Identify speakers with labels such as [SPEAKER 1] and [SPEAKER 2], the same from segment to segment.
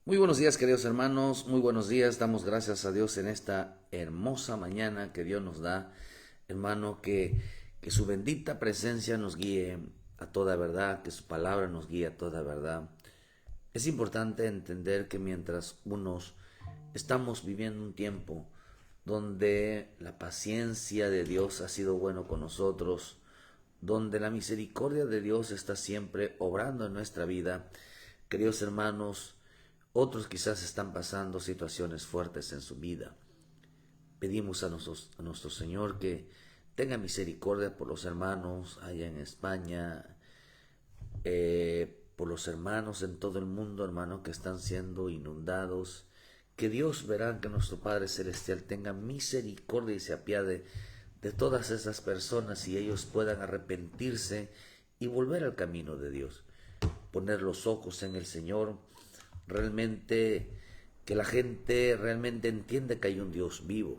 [SPEAKER 1] Muy buenos días, queridos hermanos, muy buenos días. Damos gracias a Dios en esta hermosa mañana que Dios nos da, hermano, que su bendita presencia nos guíe a toda verdad, que su palabra nos guíe a toda verdad. Es importante entender que mientras unos estamos viviendo un tiempo donde la paciencia de Dios ha sido bueno con nosotros, donde la misericordia de Dios está siempre obrando en nuestra vida, queridos hermanos, otros quizás están pasando situaciones fuertes en su vida. Pedimos a nuestro Señor que tenga misericordia por los hermanos allá en España, por los hermanos en todo el mundo, hermano, que están siendo inundados. Que Dios verá que nuestro Padre Celestial tenga misericordia y se apiade de todas esas personas y ellos puedan arrepentirse y volver al camino de Dios. Poner los ojos en el Señor, realmente que la gente realmente entienda que hay un Dios vivo,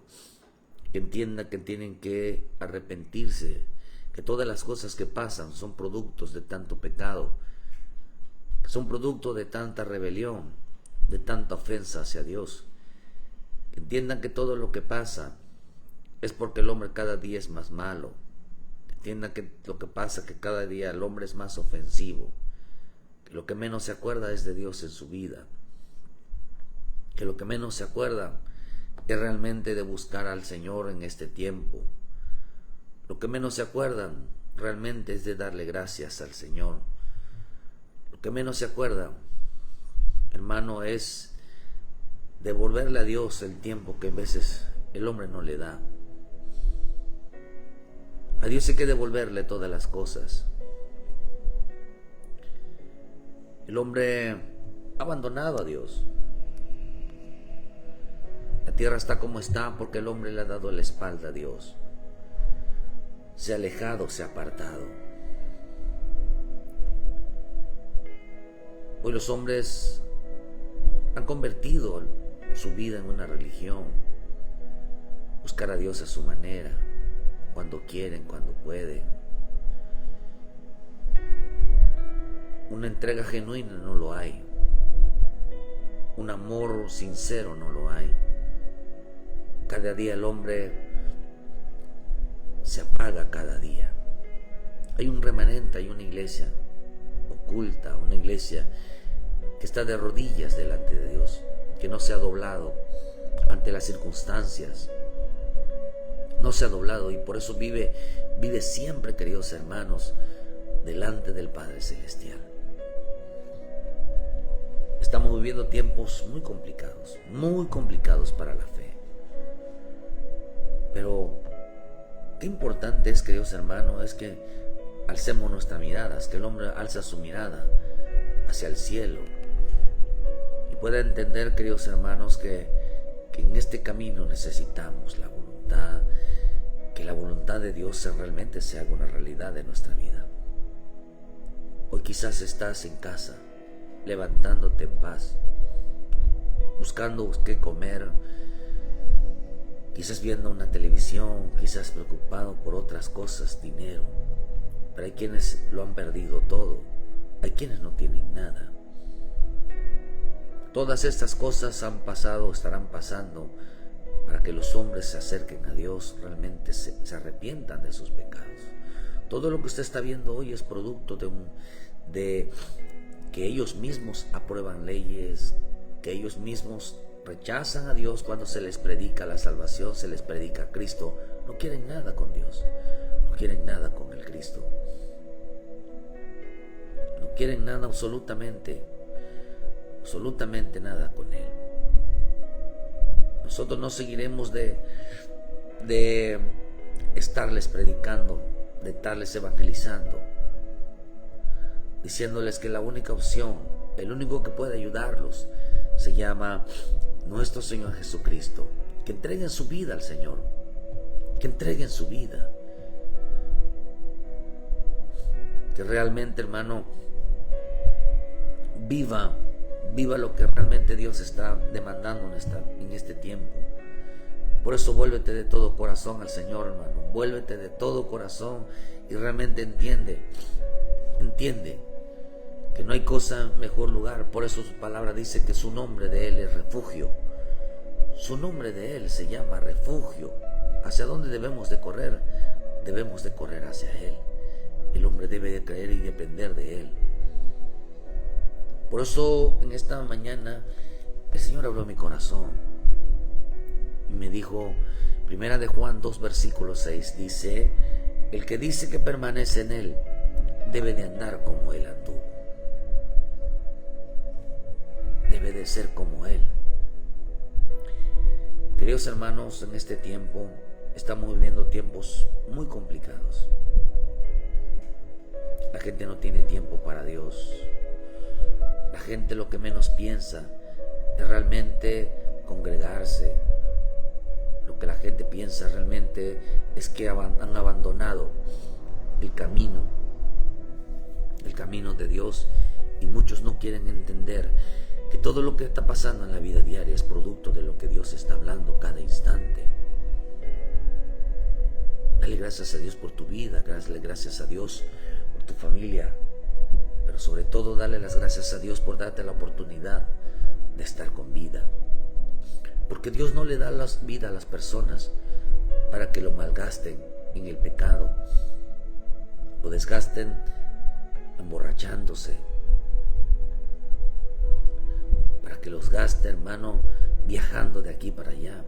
[SPEAKER 1] que entienda que tienen que arrepentirse, que todas las cosas que pasan son productos de tanto pecado, son producto de tanta rebelión, de tanta ofensa hacia Dios. Que entiendan que todo lo que pasa es porque el hombre cada día es más malo. Que entiendan que lo que pasa que cada día el hombre es más ofensivo. Que lo que menos se acuerda es de Dios en su vida. Que lo que menos se acuerda es realmente de buscar al Señor en este tiempo. Lo que menos se acuerdan realmente es de darle gracias al Señor. Lo que menos se acuerdan, hermano, es devolverle a Dios el tiempo que a veces el hombre no le da. A Dios hay que devolverle todas las cosas. El hombre ha abandonado a Dios. La tierra está como está porque el hombre le ha dado la espalda a Dios. Se ha alejado, se ha apartado. Hoy los hombres han convertido su vida en una religión. Buscar a Dios a su manera, cuando quieren, cuando pueden. Una entrega genuina no lo hay. Un amor sincero no lo hay. Cada día el hombre se apaga cada día. Hay un remanente, hay una iglesia oculta, una iglesia que está de rodillas delante de Dios, que no se ha doblado ante las circunstancias. No se ha doblado y por eso vive siempre, queridos hermanos, delante del Padre Celestial. Estamos viviendo tiempos muy complicados para la fe. Pero qué importante es, queridos hermanos, es que alcemos nuestras miradas, que el hombre alza su mirada hacia el cielo y pueda entender, queridos hermanos, que en este camino necesitamos la voluntad, que la voluntad de Dios realmente se haga una realidad de nuestra vida. Hoy quizás estás en casa, levantándote en paz, buscando qué comer, quizás viendo una televisión, quizás preocupado por otras cosas, dinero. Pero hay quienes lo han perdido todo, hay quienes no tienen nada. Todas estas cosas han pasado, estarán pasando, para que los hombres se acerquen a Dios, realmente se arrepientan de sus pecados. Todo lo que usted está viendo hoy es producto de que ellos mismos aprueban leyes, que ellos mismos rechazan a Dios cuando se les predica la salvación, se les predica a Cristo. No quieren nada con Dios, no quieren nada con el Cristo, no quieren nada absolutamente nada con Él. Nosotros no seguiremos de estarles predicando, de estarles evangelizando, diciéndoles que la única opción, el único que puede ayudarlos, se llama nuestro Señor Jesucristo. Que entreguen su vida al Señor, que entreguen su vida, que realmente, hermano, viva lo que realmente Dios está demandando en este tiempo. Por eso vuélvete de todo corazón al Señor, hermano. Vuélvete de todo corazón y realmente entiende que no hay cosa mejor lugar. Por eso su palabra dice que su nombre de Él es refugio. Su nombre de Él se llama refugio. ¿Hacia dónde debemos de correr? Debemos de correr hacia Él. El hombre debe de creer y depender de Él. Por eso en esta mañana el Señor habló a mi corazón y me dijo, primera de Juan 2 versículo 6, dice, el que dice que permanece en Él debe de andar como Él anduvo. Debe de ser como Él. Queridos hermanos, en este tiempo estamos viviendo tiempos muy complicados. La gente no tiene tiempo para Dios. La gente lo que menos piensa es realmente congregarse. Lo que la gente piensa realmente es que han abandonado el camino de Dios, y muchos no quieren entender que todo lo que está pasando en la vida diaria es producto de lo que Dios está hablando cada instante. Dale gracias a Dios por tu vida, dale gracias a Dios por tu familia, pero sobre todo dale las gracias a Dios por darte la oportunidad de estar con vida. Porque Dios no le da la vida a las personas para que lo malgasten en el pecado, lo desgasten emborrachándose, para que los gaste, hermano, viajando de aquí para allá,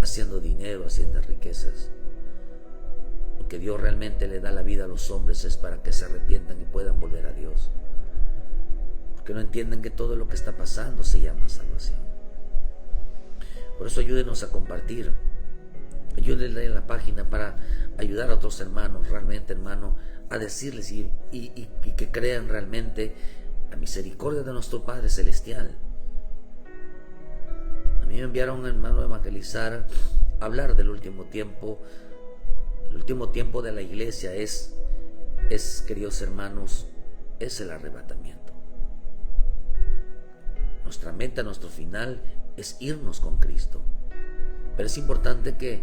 [SPEAKER 1] haciendo dinero, haciendo riquezas. Lo que Dios realmente le da la vida a los hombres es para que se arrepientan y puedan volver a Dios, porque no entienden que todo lo que está pasando se llama salvación. Por eso ayúdenos a compartir, ayúdenle en la página para ayudar a otros hermanos, realmente, hermano, a decirles y que crean realmente la misericordia de nuestro Padre Celestial. A mí me enviaron, hermano, a evangelizar, a hablar del último tiempo. El último tiempo de la iglesia es, queridos hermanos, es el arrebatamiento. Nuestra meta, nuestro final es irnos con Cristo. Pero es importante que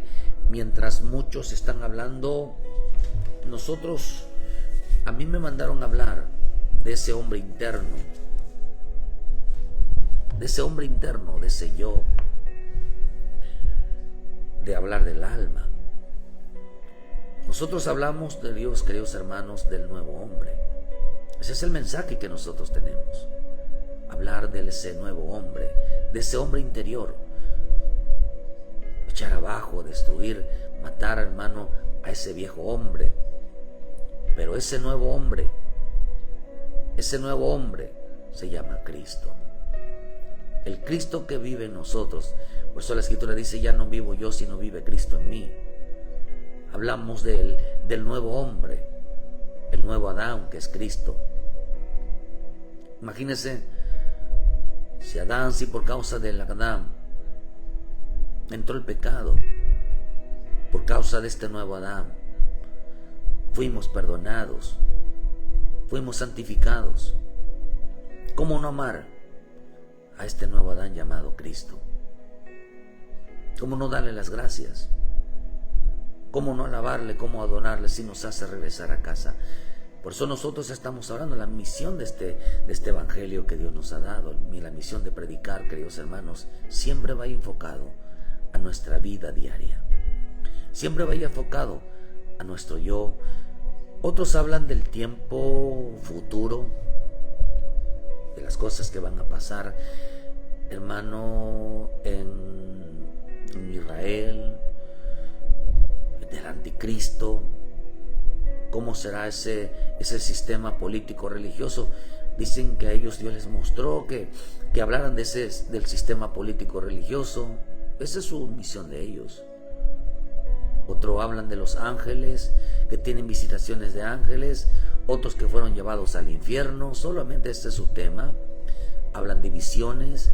[SPEAKER 1] mientras muchos están hablando, a mí me mandaron a hablar de ese hombre interno, de ese yo, de hablar del alma. Nosotros hablamos de Dios, queridos hermanos, del nuevo hombre. Ese es el mensaje que nosotros tenemos. Hablar de ese nuevo hombre, de ese hombre interior. Echar abajo, destruir, matar, hermano, a ese viejo hombre. Pero ese nuevo hombre se llama Cristo. El Cristo que vive en nosotros. Por eso la Escritura dice, ya no vivo yo, sino vive Cristo en mí. Hablamos del nuevo hombre, el nuevo Adán, que es Cristo. Imagínense, si por causa del Adán entró el pecado, por causa de este nuevo Adán, fuimos perdonados, fuimos santificados. ¿Cómo no amar a este nuevo Adán llamado Cristo? ¿Cómo no darle las gracias? ¿Cómo no alabarle? ¿Cómo adorarle si nos hace regresar a casa? Por eso nosotros estamos hablando de la misión de este evangelio que Dios nos ha dado. La misión de predicar, queridos hermanos, siempre va enfocado a nuestra vida diaria. Siempre va enfocado a nuestro yo. Otros hablan del tiempo futuro, de las cosas que van a pasar, hermano, en Israel, del anticristo. ¿Cómo será ese sistema político religioso? Dicen que a ellos Dios les mostró que hablaran del sistema político religioso. Esa es su misión de ellos. Otros hablan de los ángeles, que tienen visitaciones de ángeles. Otros que fueron llevados al infierno. Solamente este es su tema. Hablan de visiones.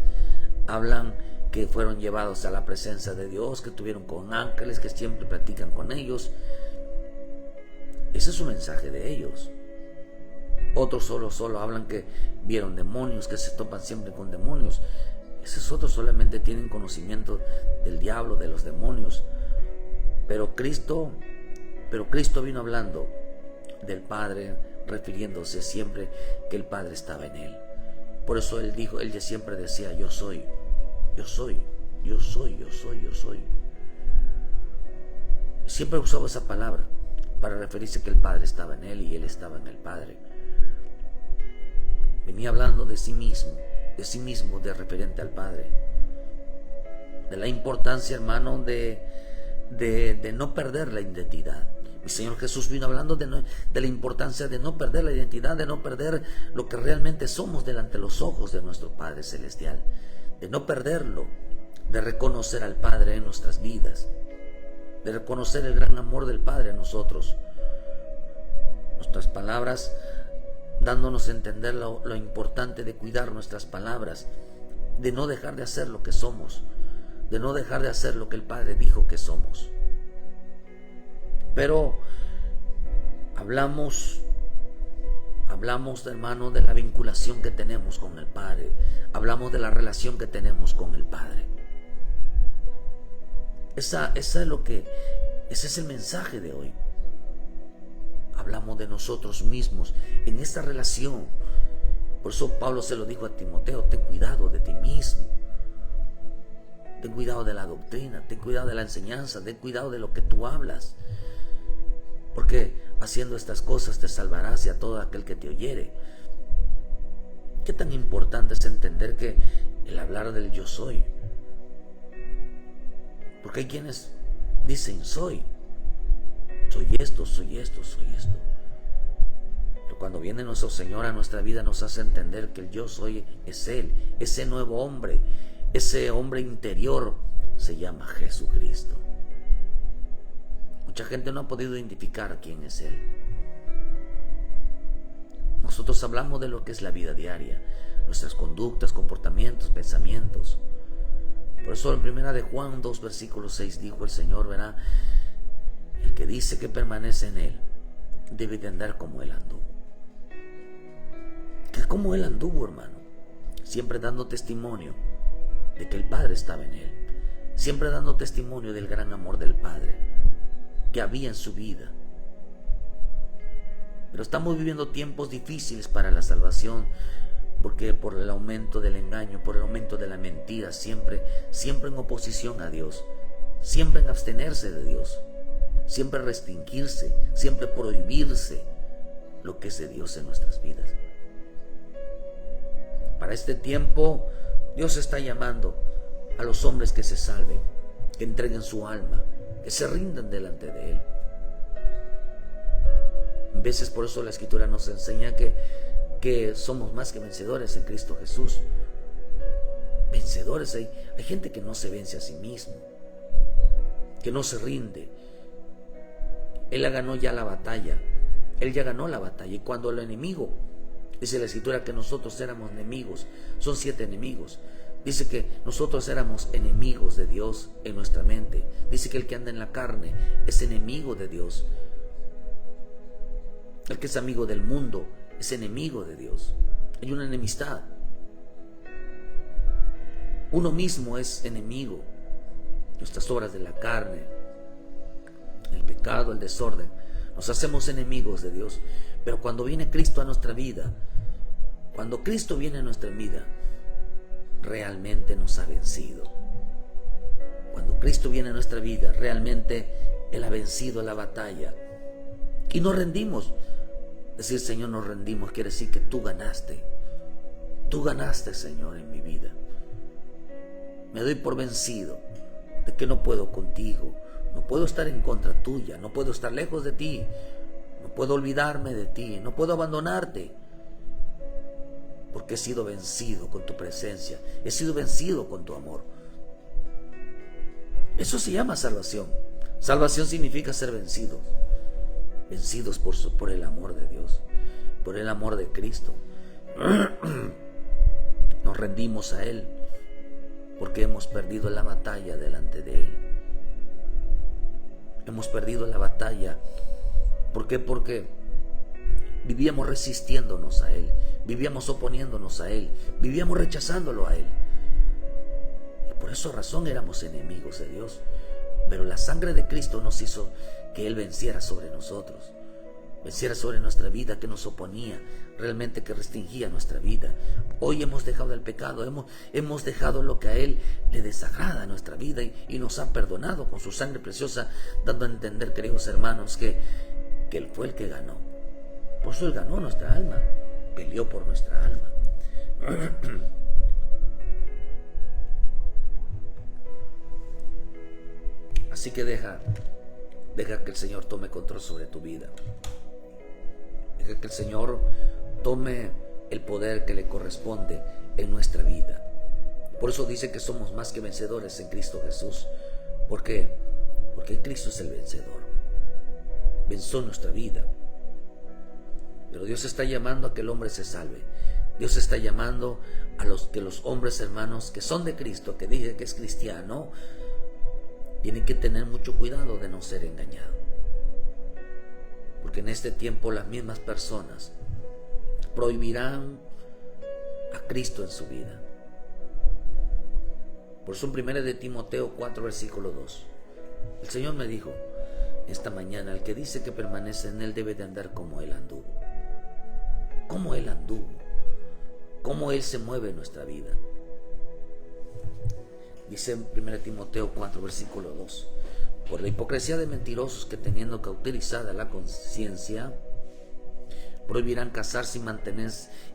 [SPEAKER 1] Hablan que fueron llevados a la presencia de Dios, que tuvieron con ángeles, que siempre platican con ellos. Ese es su mensaje de ellos. Otros solo hablan que vieron demonios, que se topan siempre con demonios. Esos otros solamente tienen conocimiento del diablo, de los demonios. Pero Cristo vino hablando del Padre refiriéndose siempre que el Padre estaba en él. Por eso él siempre decía, yo soy, yo soy, yo soy, yo soy, yo soy. Siempre usaba esa palabra para referirse que el Padre estaba en él y él estaba en el Padre. Venía hablando de sí mismo, de referente al Padre. De la importancia, hermano, de no perder la identidad. Mi Señor Jesús vino hablando de la importancia de no perder la identidad, de no perder lo que realmente somos delante de los ojos de nuestro Padre Celestial, de no perderlo, de reconocer al Padre en nuestras vidas, de reconocer el gran amor del Padre en nosotros. Nuestras palabras dándonos a entender lo importante de cuidar nuestras palabras, de no dejar de hacer lo que somos, de no dejar de hacer lo que el Padre dijo que somos. Pero hablamos, hermano, de la vinculación que tenemos con el Padre. Hablamos de la relación que tenemos con el Padre. Ese es el mensaje de hoy. Hablamos de nosotros mismos en esta relación. Por eso Pablo se lo dijo a Timoteo: ten cuidado de ti mismo. Ten cuidado de la doctrina, ten cuidado de la enseñanza, ten cuidado de lo que tú hablas. Porque haciendo estas cosas te salvarás y a todo aquel que te oyere. Qué tan importante es entender que el hablar del yo soy. Porque hay quienes dicen soy esto, soy esto, soy esto. Pero cuando viene nuestro Señor a nuestra vida nos hace entender que el yo soy es Él, ese nuevo hombre, ese hombre interior se llama Jesucristo. Mucha gente no ha podido identificar quién es Él. Nosotros hablamos de lo que es la vida diaria, nuestras conductas, comportamientos, pensamientos. Por eso en 1 de Juan 2, versículo 6 dijo el Señor, verá, el que dice que permanece en Él debe de andar como Él anduvo. Que como Él anduvo, hermano, siempre dando testimonio de que el Padre estaba en Él, siempre dando testimonio del gran amor del Padre que había en su vida. Pero estamos viviendo tiempos difíciles para la salvación, porque por el aumento del engaño, por el aumento de la mentira, siempre en oposición a Dios, siempre en abstenerse de Dios, siempre restringirse, siempre prohibirse lo que es de Dios en nuestras vidas. Para este tiempo, Dios está llamando a los hombres que se salven, que entreguen su alma, que se rindan delante de Él. A veces por eso la Escritura nos enseña que somos más que vencedores en Cristo Jesús. Vencedores, hay gente que no se vence a sí mismo, que no se rinde. Él ganó ya la batalla, Él ya ganó la batalla. Y cuando el enemigo, dice la Escritura que nosotros éramos enemigos, son 7 enemigos. Dice que nosotros éramos enemigos de Dios en nuestra mente. Dice que el que anda en la carne es enemigo de Dios. El que es amigo del mundo es enemigo de Dios. Hay una enemistad. Uno mismo es enemigo. Nuestras obras de la carne, el pecado, el desorden, nos hacemos enemigos de Dios. Pero cuando viene Cristo a nuestra vida, cuando Cristo viene a nuestra vida, realmente nos ha vencido. Cuando Cristo viene a nuestra vida, realmente Él ha vencido la batalla. Y nos rendimos. Decir, Señor, nos rendimos, quiere decir que tú ganaste. Tú ganaste, Señor, en mi vida. Me doy por vencido de que no puedo contigo. No puedo estar en contra tuya. No puedo estar lejos de ti. No puedo olvidarme de ti. No puedo abandonarte. Porque he sido vencido con tu presencia. He sido vencido con tu amor. Eso se llama salvación. Salvación significa ser vencidos. Vencidos por el amor de Dios, por el amor de Cristo. Nos rendimos a Él porque hemos perdido la batalla delante de Él. Hemos perdido la batalla. ¿Por qué? Porque vivíamos resistiéndonos a Él, vivíamos oponiéndonos a Él, vivíamos rechazándolo a Él. Y por esa razón éramos enemigos de Dios. Pero la sangre de Cristo nos hizo que Él venciera sobre nosotros. venciera sobre nuestra vida, que nos oponía, realmente que restringía nuestra vida. Hoy hemos dejado el pecado, hemos dejado lo que a Él le desagrada a nuestra vida y nos ha perdonado con su sangre preciosa, dando a entender, queridos hermanos, que Él fue el que ganó. Por eso Él ganó nuestra alma, peleó por nuestra alma. Así que deja que el Señor tome control sobre tu vida. Deja que el Señor tome el poder que le corresponde en nuestra vida. Por eso dice que somos más que vencedores en Cristo Jesús. ¿Por qué? Porque Cristo es el vencedor. Venció nuestra vida. Pero Dios está llamando a que el hombre se salve. Dios está llamando a los hombres, hermanos, que son de Cristo, que digan que es cristiano, tienen que tener mucho cuidado de no ser engañado. Porque en este tiempo las mismas personas prohibirán a Cristo en su vida. Por eso en 1 de Timoteo 4, versículo 2, el Señor me dijo esta mañana: el que dice que permanece en Él debe de andar como Él anduvo. Como Él anduvo, cómo Él se mueve en nuestra vida. Dice en 1 Timoteo 4, versículo 2: por la hipocresía de mentirosos que, teniendo cauterizada la conciencia, prohibirán casarse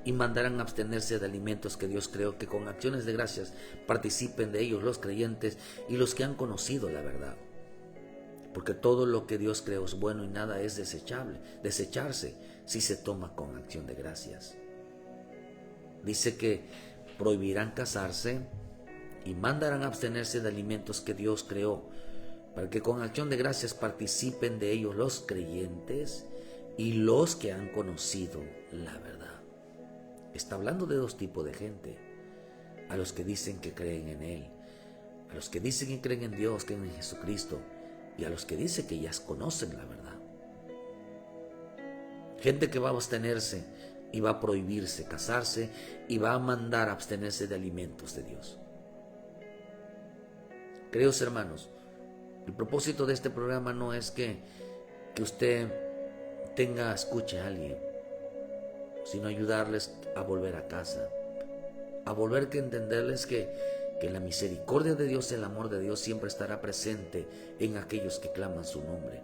[SPEAKER 1] y mandarán abstenerse de alimentos que Dios creó, que con acciones de gracias participen de ellos los creyentes y los que han conocido la verdad. Porque todo lo que Dios creó es bueno y nada es desecharse si se toma con acción de gracias. Dice que prohibirán casarse y mandarán abstenerse de alimentos que Dios creó, para que con acción de gracias participen de ellos los creyentes y los que han conocido la verdad. Está hablando de dos tipos de gente: a los que dicen que creen en Él, a los que dicen que creen en Dios, creen en Jesucristo, y a los que dicen que ya conocen la verdad. Gente que va a abstenerse y va a prohibirse casarse y va a mandar a abstenerse de alimentos de Dios. Queridos hermanos, el propósito de este programa no es que usted escuche a alguien, sino ayudarles a volver a casa, a volver a entenderles que la misericordia de Dios, el amor de Dios siempre estará presente en aquellos que claman su nombre.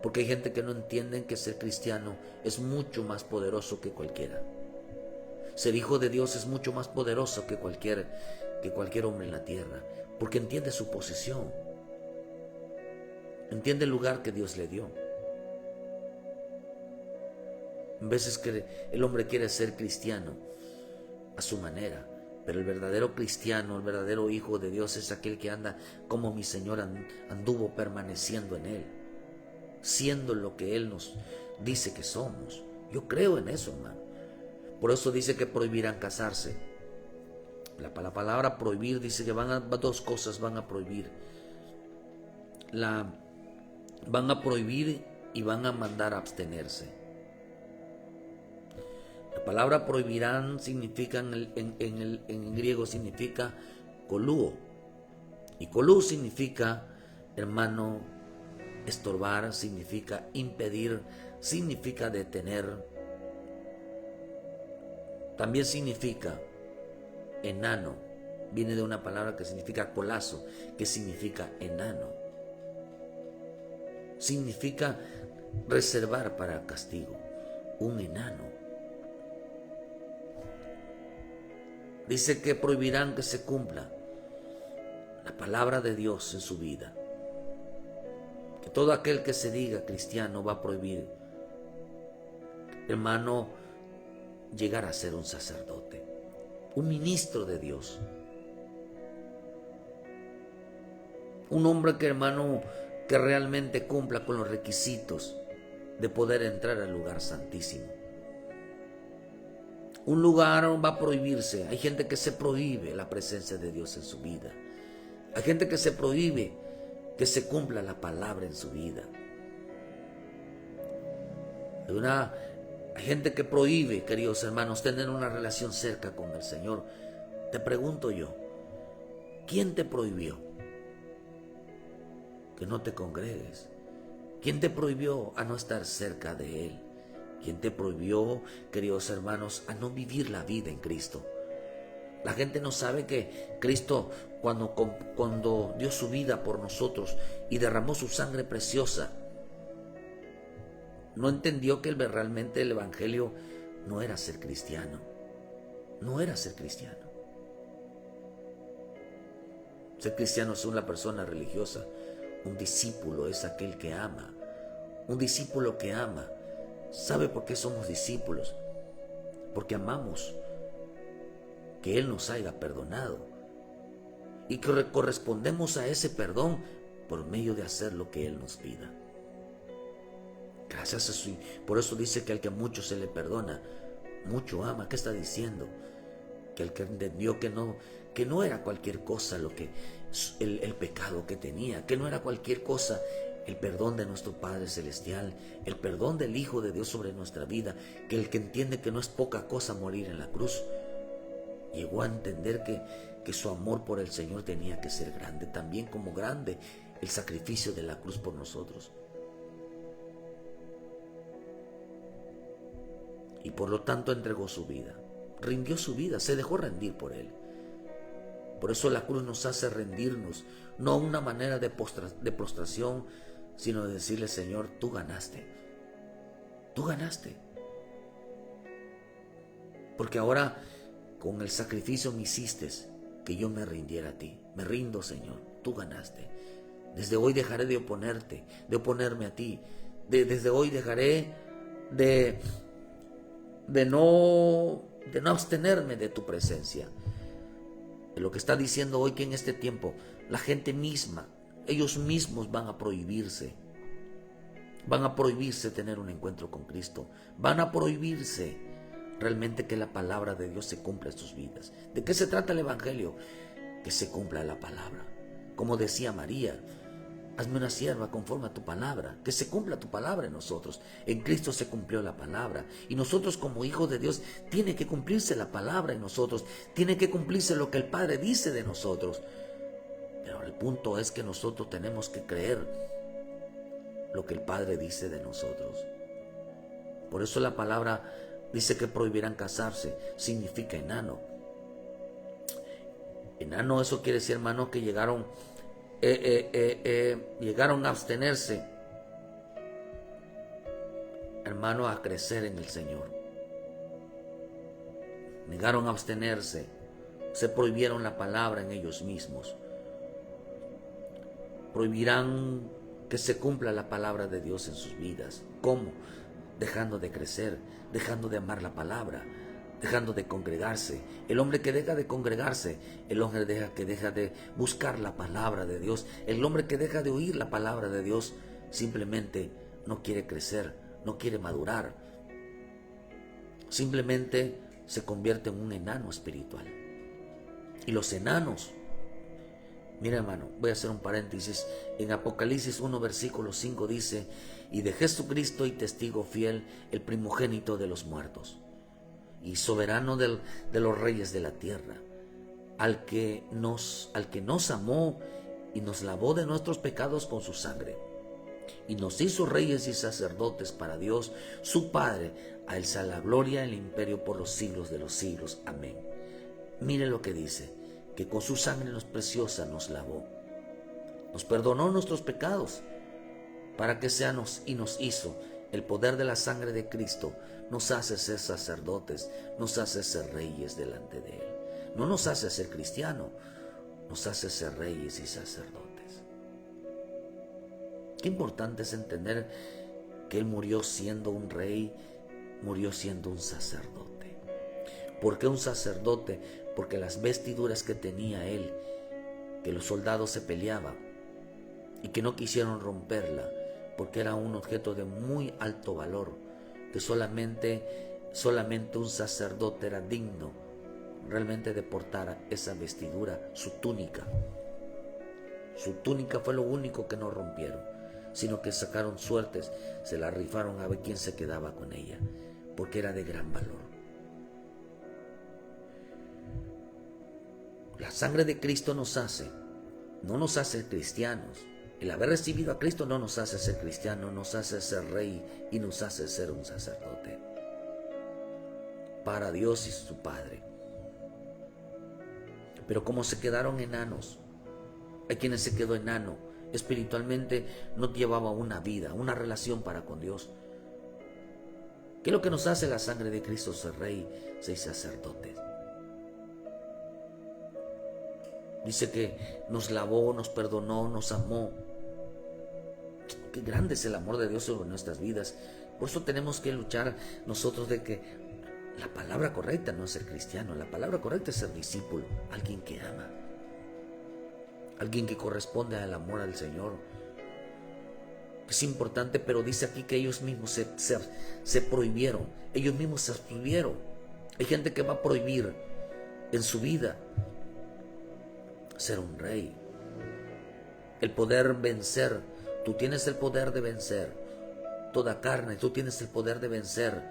[SPEAKER 1] Porque hay gente que no entiende que ser cristiano es mucho más poderoso que cualquiera. Ser hijo de Dios es mucho más poderoso que cualquier hombre en la tierra, porque entiende su posición, entiende el lugar que Dios le dio. En veces que el hombre quiere ser cristiano a su manera, pero el verdadero cristiano, el verdadero hijo de Dios es aquel que anda como mi Señor anduvo, permaneciendo en Él, siendo lo que Él nos dice que somos. Yo creo en eso, hermano. Por eso dice que prohibirán casarse. La palabra prohibir dice que dos cosas van a prohibir. Van a prohibir y van a mandar a abstenerse. La palabra prohibirán significa en griego significa kolúo. Y kolú significa, hermano, estorbar, significa impedir, significa detener. También significa enano. Viene de una palabra que significa colazo, que significa enano. Significa reservar para castigo, un enano. Dice que prohibirán que se cumpla la palabra de Dios en su vida. Que todo aquel que se diga cristiano va a prohibir, hermano, llegar a ser un sacerdote, un ministro de Dios. Un hombre que, hermano, que realmente cumpla con los requisitos de poder entrar al lugar santísimo. Un lugar va a prohibirse. Hay gente que se prohíbe la presencia de Dios en su vida. Hay gente que se prohíbe que se cumpla la palabra en su vida. Hay gente que prohíbe, queridos hermanos, tener una relación cerca con el Señor. Te pregunto yo, ¿quién te prohibió que no te congregues? ¿Quién te prohibió a no estar cerca de Él? ¿Quién te prohibió, queridos hermanos, a no vivir la vida en Cristo? La gente no sabe que Cristo, cuando dio su vida por nosotros y derramó su sangre preciosa, no entendió que realmente el Evangelio no era ser cristiano. No era ser cristiano. Ser cristiano es una persona religiosa. Un discípulo es aquel que ama. Un discípulo que ama. ¿Sabe por qué somos discípulos? Porque amamos que Él nos haya perdonado y que correspondemos a ese perdón por medio de hacer lo que Él nos pida. Gracias a su... Por eso dice que al que mucho se le perdona, mucho ama. ¿Qué está diciendo? Que el que entendió que no era cualquier cosa lo que el pecado que tenía, que no era cualquier cosa el perdón de nuestro Padre Celestial, el perdón del Hijo de Dios sobre nuestra vida, que el que entiende que no es poca cosa morir en la cruz, llegó a entender que su amor por el Señor tenía que ser grande, también como grande el sacrificio de la cruz por nosotros. Y por lo tanto entregó su vida, rindió su vida, se dejó rendir por Él. Por eso la cruz nos hace rendirnos, no una manera de prostración, sino de decirle: Señor, tú ganaste. Tú ganaste. Porque ahora con el sacrificio me hiciste que yo me rindiera a ti. Me rindo, Señor, tú ganaste. Desde hoy dejaré de oponerme a ti. Desde hoy dejaré de no abstenerme de tu presencia. Lo que está diciendo hoy, que en este tiempo la gente misma, ellos mismos van a prohibirse tener un encuentro con Cristo, van a prohibirse realmente que la palabra de Dios se cumpla en sus vidas. ¿De qué se trata el Evangelio? Que se cumpla la palabra. Como decía María: hazme una sierva conforme a tu palabra, que se cumpla tu palabra en nosotros. En Cristo se cumplió la palabra, y nosotros como hijos de Dios tiene que cumplirse la palabra en nosotros, tiene que cumplirse lo que el Padre dice de nosotros. Pero el punto es que nosotros tenemos que creer lo que el Padre dice de nosotros. Por eso la palabra dice que prohibirán casarse, significa enano. Enano, eso quiere decir, hermano, que llegaron a abstenerse, hermano, a crecer en el Señor. Negaron a abstenerse, se prohibieron la palabra en ellos mismos. Prohibirán que se cumpla la palabra de Dios en sus vidas. ¿Cómo? Dejando de crecer, dejando de amar la palabra, dejando de congregarse. El hombre que deja de congregarse, el hombre que deja de buscar la palabra de Dios, el hombre que deja de oír la palabra de Dios, simplemente no quiere crecer, no quiere madurar. Simplemente se convierte en un enano espiritual. Y los enanos, mira, hermano, voy a hacer un paréntesis. En Apocalipsis 1, versículo 5 dice: y de Jesucristo y testigo fiel, el primogénito de los muertos y soberano de los reyes de la tierra, al que nos amó y nos lavó de nuestros pecados con su sangre, y nos hizo reyes y sacerdotes para Dios su Padre. A Él sea la gloria, el imperio por los siglos de los siglos. Amén. Mire lo que dice, que con su sangre preciosa nos lavó, nos perdonó nuestros pecados, para que seamos, y nos hizo. El poder de la sangre de Cristo nos hace ser sacerdotes, nos hace ser reyes delante de Él. No nos hace ser cristianos, nos hace ser reyes y sacerdotes. Qué importante es entender que Él murió siendo un rey, murió siendo un sacerdote. ¿Por qué un sacerdote? Porque las vestiduras que tenía Él, que los soldados se peleaban y que no quisieron romperla, porque era un objeto de muy alto valor, que solamente un sacerdote era digno realmente de portar esa vestidura. Su túnica fue lo único que no rompieron, sino que sacaron suertes, se la rifaron a ver quién se quedaba con ella, porque era de gran valor. La sangre de Cristo no nos hace cristianos. El haber recibido a Cristo no nos hace ser cristiano, nos hace ser rey y nos hace ser un sacerdote para Dios y su Padre. Pero como se quedaron enanos, hay quienes se quedó enano, espiritualmente no llevaba una vida, una relación para con Dios. ¿Qué es lo que nos hace la sangre de Cristo? Ser rey, ser sacerdote. Dice que nos lavó, nos perdonó, nos amó. Qué grande es el amor de Dios sobre nuestras vidas. Por eso tenemos que luchar nosotros de que la palabra correcta no es ser cristiano, la palabra correcta es ser discípulo, alguien que ama, alguien que corresponde al amor al Señor. Es importante, pero dice aquí que ellos mismos se prohibieron, ellos mismos se abstuvieron. Hay gente que va a prohibir en su vida ser un rey, el poder vencer. Tú tienes el poder de vencer toda carne, tú tienes el poder de vencer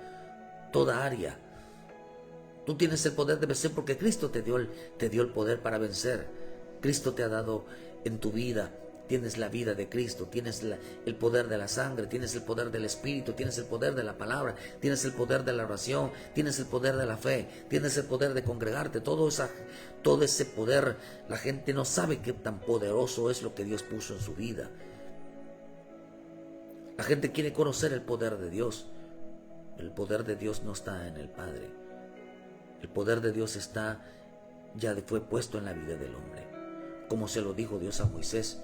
[SPEAKER 1] toda área. Tú tienes el poder de vencer porque Cristo te dio el poder para vencer. Cristo te ha dado en tu vida. Tienes la vida de Cristo, tienes el poder de la sangre, tienes el poder del Espíritu, tienes el poder de la palabra, tienes el poder de la oración, tienes el poder de la fe, tienes el poder de congregarte. Todo ese poder, la gente no sabe qué tan poderoso es lo que Dios puso en su vida. La gente quiere conocer el poder de Dios. El poder de Dios no está en el Padre. El poder de Dios fue puesto en la vida del hombre. Como se lo dijo Dios a Moisés,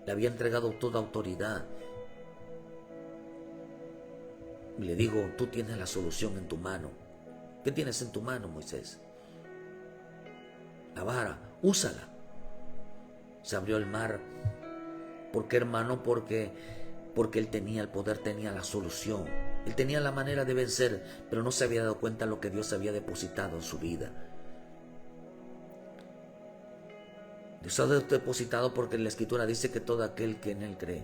[SPEAKER 1] le había entregado toda autoridad. Y le digo, tú tienes la solución en tu mano. ¿Qué tienes en tu mano, Moisés? La vara, úsala. Se abrió el mar. ¿Por qué, hermano? Porque él tenía el poder, tenía la solución. Él tenía la manera de vencer, pero no se había dado cuenta de lo que Dios había depositado en su vida. Dios ha depositado, porque la Escritura dice que todo aquel que en Él cree,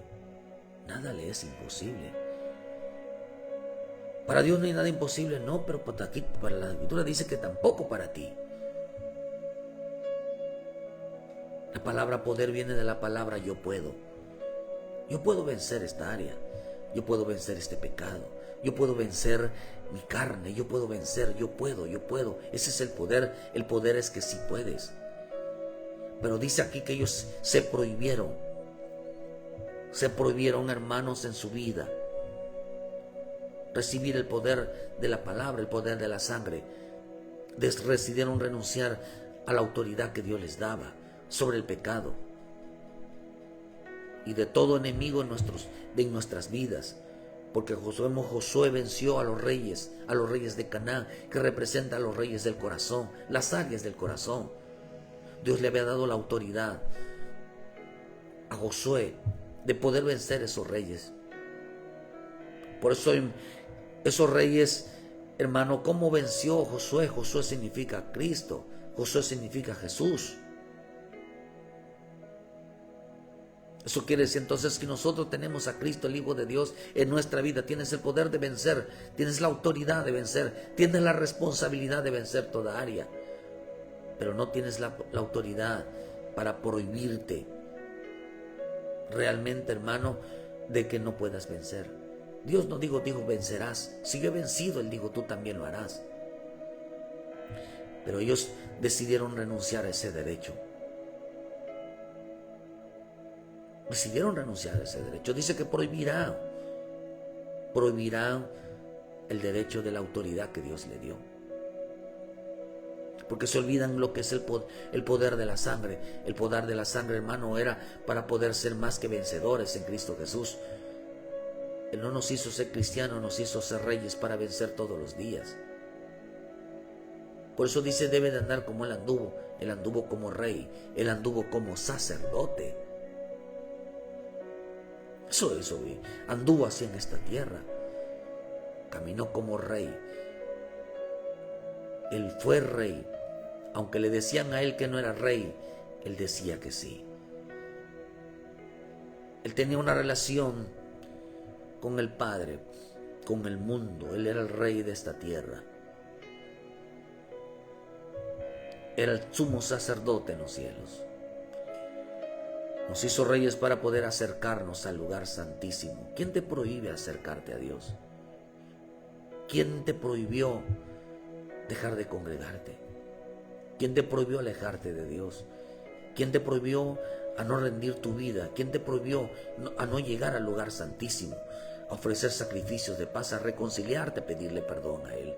[SPEAKER 1] nada le es imposible. Para Dios no hay nada imposible, no, pero para la Escritura dice que tampoco para ti. La palabra poder viene de la palabra yo puedo. Yo puedo vencer esta área, yo puedo vencer este pecado, yo puedo vencer mi carne, yo puedo vencer, yo puedo. Ese es el poder es que sí puedes. Pero dice aquí que ellos se prohibieron, hermanos, en su vida, recibir el poder de la palabra, el poder de la sangre. Decidieron renunciar a la autoridad que Dios les daba sobre el pecado y de todo enemigo en nuestras vidas. Porque Josué venció a los reyes de Canaán, que representan a los reyes del corazón, las áreas del corazón. Dios le había dado la autoridad a Josué de poder vencer esos reyes. Por eso esos reyes, hermano, ¿cómo venció Josué? Josué significa Cristo, Josué significa Jesús. Eso quiere decir entonces que nosotros tenemos a Cristo, el Hijo de Dios, en nuestra vida. Tienes el poder de vencer, tienes la autoridad de vencer, tienes la responsabilidad de vencer toda área, pero no tienes la autoridad para prohibirte realmente, hermano, de que no puedas vencer. Dios no dijo vencerás. Si yo he vencido, Él dijo tú también lo harás. Pero ellos decidieron renunciar a ese derecho. Decidieron renunciar a ese derecho. Dice que prohibirán el derecho de la autoridad que Dios le dio. Porque se olvidan lo que es el poder de la sangre. El poder de la sangre, hermano, era para poder ser más que vencedores en Cristo Jesús. Él no nos hizo ser cristianos, nos hizo ser reyes para vencer todos los días. Por eso dice, debe de andar como Él anduvo. Él anduvo como rey, Él anduvo como sacerdote. Eso anduvo así en esta tierra. Caminó como rey. Él fue rey. Aunque le decían a él que no era rey, él decía que sí. Él tenía una relación con el Padre, con el mundo. Él era el rey de esta tierra. Era el sumo sacerdote en los cielos. Nos hizo reyes para poder acercarnos al lugar santísimo. ¿Quién te prohíbe acercarte a Dios? ¿Quién te prohibió dejar de congregarte? ¿Quién te prohibió alejarte de Dios? ¿Quién te prohibió a no rendir tu vida? ¿Quién te prohibió a no llegar al lugar santísimo, a ofrecer sacrificios de paz, a reconciliarte, a pedirle perdón a Él?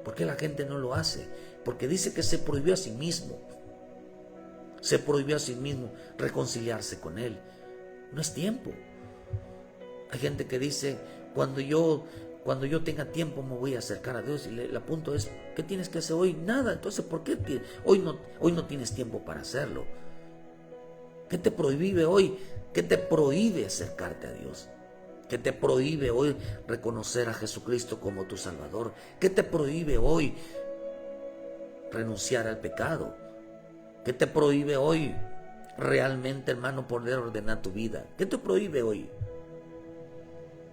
[SPEAKER 1] ¿Por qué la gente no lo hace? Porque dice que se prohibió a sí mismo. Se prohibió a sí mismo reconciliarse con Él. No es tiempo. Hay gente que dice, cuando yo tenga tiempo me voy a acercar a Dios. Y el punto es, ¿qué tienes que hacer hoy? Nada. Entonces, ¿por qué hoy no tienes tiempo para hacerlo? ¿Qué te prohíbe hoy? ¿Qué te prohíbe acercarte a Dios? ¿Qué te prohíbe hoy reconocer a Jesucristo como tu Salvador? ¿Qué te prohíbe hoy renunciar al pecado? ¿Qué te prohíbe hoy realmente, hermano, poder ordenar tu vida? ¿Qué te prohíbe hoy?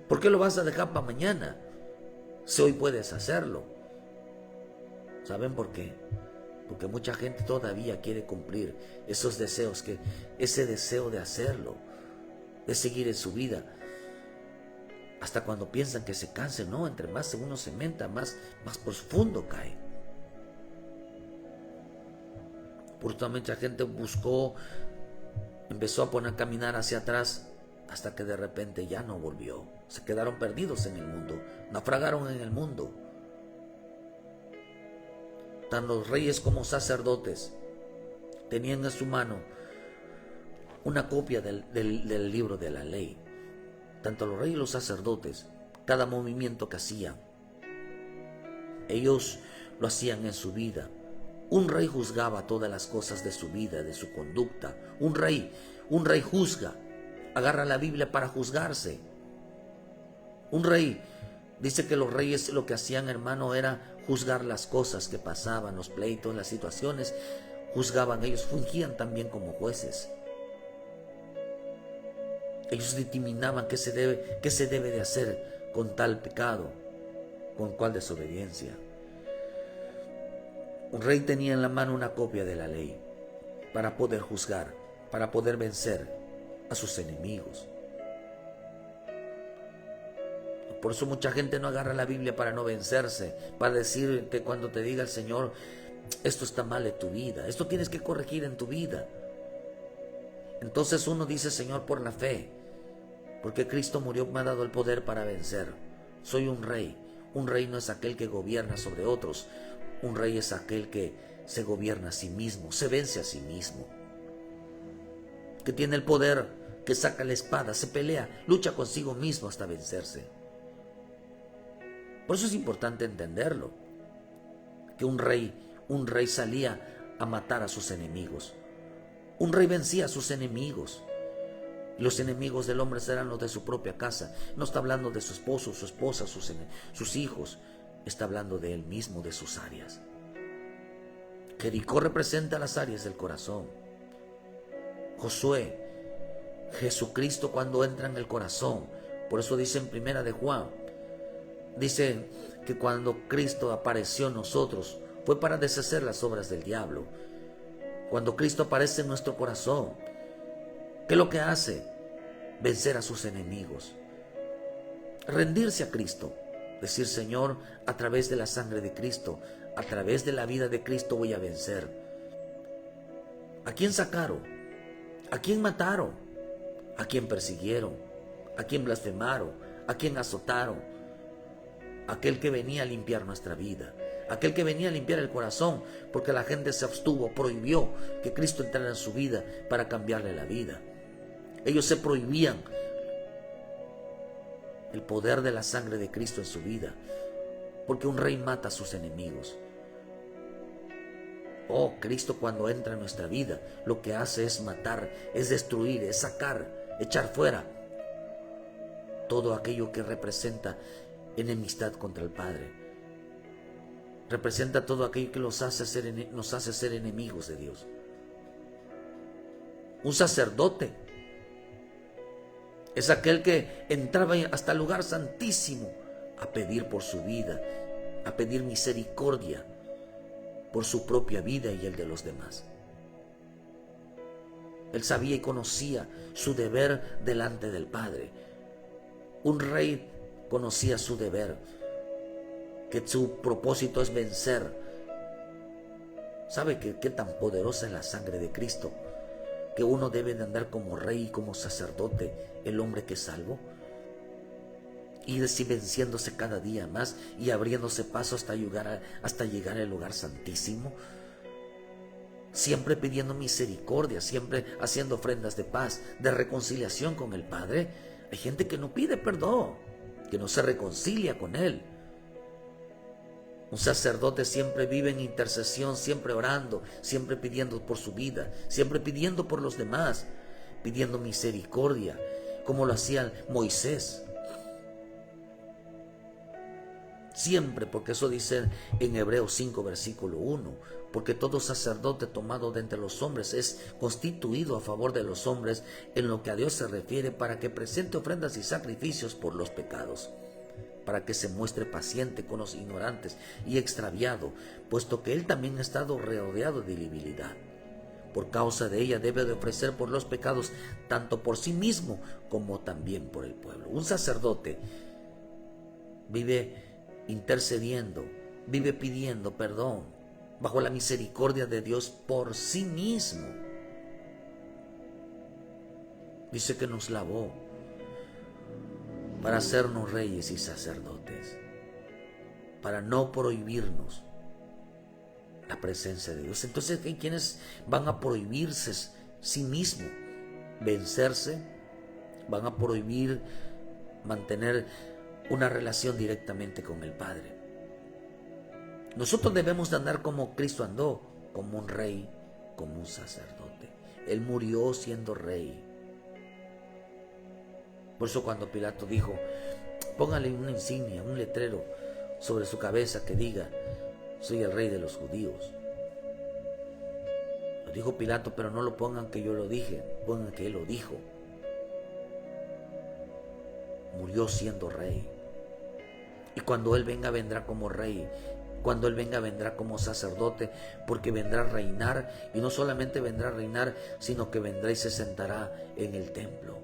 [SPEAKER 1] ¿Por qué lo vas a dejar para mañana si hoy puedes hacerlo? ¿Saben por qué? Porque mucha gente todavía quiere cumplir esos deseos, ese deseo de hacerlo, de seguir en su vida. Hasta cuando piensan que se cansen, no, entre más uno se meta, más profundo cae. Por eso mucha gente empezó a caminar hacia atrás, hasta que de repente ya no volvió. Se quedaron perdidos en el mundo, naufragaron en el mundo. Tanto los reyes como sacerdotes tenían en su mano una copia del libro de la ley. Tanto los reyes y los sacerdotes, cada movimiento que hacían, ellos lo hacían en su vida. Un rey juzgaba todas las cosas de su vida, de su conducta. Un rey juzga, agarra la Biblia para juzgarse. Un rey, dice que los reyes lo que hacían, hermano, era juzgar las cosas que pasaban, los pleitos, las situaciones. Juzgaban, ellos fungían también como jueces. Ellos determinaban qué se debe de hacer con tal pecado, con cual desobediencia. Un rey tenía en la mano una copia de la ley para poder juzgar, para poder vencer a sus enemigos. Por eso mucha gente no agarra la Biblia para no vencerse, para decir que cuando te diga el Señor, esto está mal en tu vida, esto tienes que corregir en tu vida. Entonces uno dice, Señor, por la fe, porque Cristo murió, me ha dado el poder para vencer. Soy un rey. Un rey no es aquel que gobierna sobre otros. Un rey es aquel que se gobierna a sí mismo, se vence a sí mismo, que tiene el poder, que saca la espada, se pelea, lucha consigo mismo hasta vencerse. Por eso es importante entenderlo, que un rey salía a matar a sus enemigos. Un rey vencía a sus enemigos. Los enemigos del hombre serán los de su propia casa. No está hablando de su esposo, su esposa, sus hijos. Está hablando de él mismo, de sus áreas. Jericó representa las áreas del corazón. Josué, Jesucristo cuando entra en el corazón. Por eso dice en Primera de Juan, dice que cuando Cristo apareció en nosotros fue para deshacer las obras del diablo. Cuando Cristo aparece en nuestro corazón, ¿qué es lo que hace? Vencer a sus enemigos. Rendirse a Cristo. Decir, Señor, a través de la sangre de Cristo, a través de la vida de Cristo voy a vencer. ¿A quién sacaron? ¿A quién mataron? ¿A quién persiguieron? ¿A quién blasfemaron? ¿A quién azotaron? Aquel que venía a limpiar nuestra vida. Aquel que venía a limpiar el corazón, porque la gente se abstuvo, prohibió que Cristo entrara en su vida para cambiarle la vida. Ellos se prohibían el poder de la sangre de Cristo en su vida, porque un rey mata a sus enemigos. Oh, Cristo cuando entra en nuestra vida, lo que hace es matar, es destruir, es sacar, echar fuera todo aquello que representa enemistad contra el Padre. Representa todo aquello que nos hace ser enemigos de Dios. Un sacerdote es aquel que entraba hasta el lugar santísimo a pedir por su vida, a pedir misericordia por su propia vida y el de los demás. Él sabía y conocía su deber delante del Padre. Un rey conocía su deber, que su propósito es vencer. ¿Sabe qué tan poderosa es la sangre de Cristo? Que uno debe de andar como rey y como sacerdote, el hombre que es salvo. Y venciéndose cada día más y abriéndose paso hasta llegar al lugar santísimo. Siempre pidiendo misericordia, siempre haciendo ofrendas de paz, de reconciliación con el Padre. Hay gente que no pide perdón, que no se reconcilia con Él. Un sacerdote siempre vive en intercesión, siempre orando, siempre pidiendo por su vida, siempre pidiendo por los demás, pidiendo misericordia, como lo hacía Moisés. Siempre, porque eso dice en Hebreos 5, versículo 1, porque todo sacerdote tomado de entre los hombres es constituido a favor de los hombres en lo que a Dios se refiere, para que presente ofrendas y sacrificios por los pecados, para que se muestre paciente con los ignorantes y extraviado, puesto que él también ha estado rodeado de debilidad. Por causa de ella debe de ofrecer por los pecados, tanto por sí mismo como también por el pueblo. Un sacerdote vive intercediendo, vive pidiendo perdón bajo la misericordia de Dios por sí mismo. Dice que nos lavó para hacernos reyes y sacerdotes, para no prohibirnos la presencia de Dios. Entonces hay quienes van a prohibirse sí mismo, vencerse, van a prohibir mantener una relación directamente con el Padre. Nosotros debemos de andar como Cristo andó, como un rey, como un sacerdote. Él murió siendo rey. Por eso cuando Pilato dijo, póngale una insignia, un letrero sobre su cabeza que diga, soy el rey de los judíos. Lo dijo Pilato, pero no lo pongan que yo lo dije, pongan que él lo dijo. Murió siendo rey. Y cuando Él venga, vendrá como rey. Cuando Él venga, vendrá como sacerdote, porque vendrá a reinar. Y no solamente vendrá a reinar, sino que vendrá y se sentará en el templo,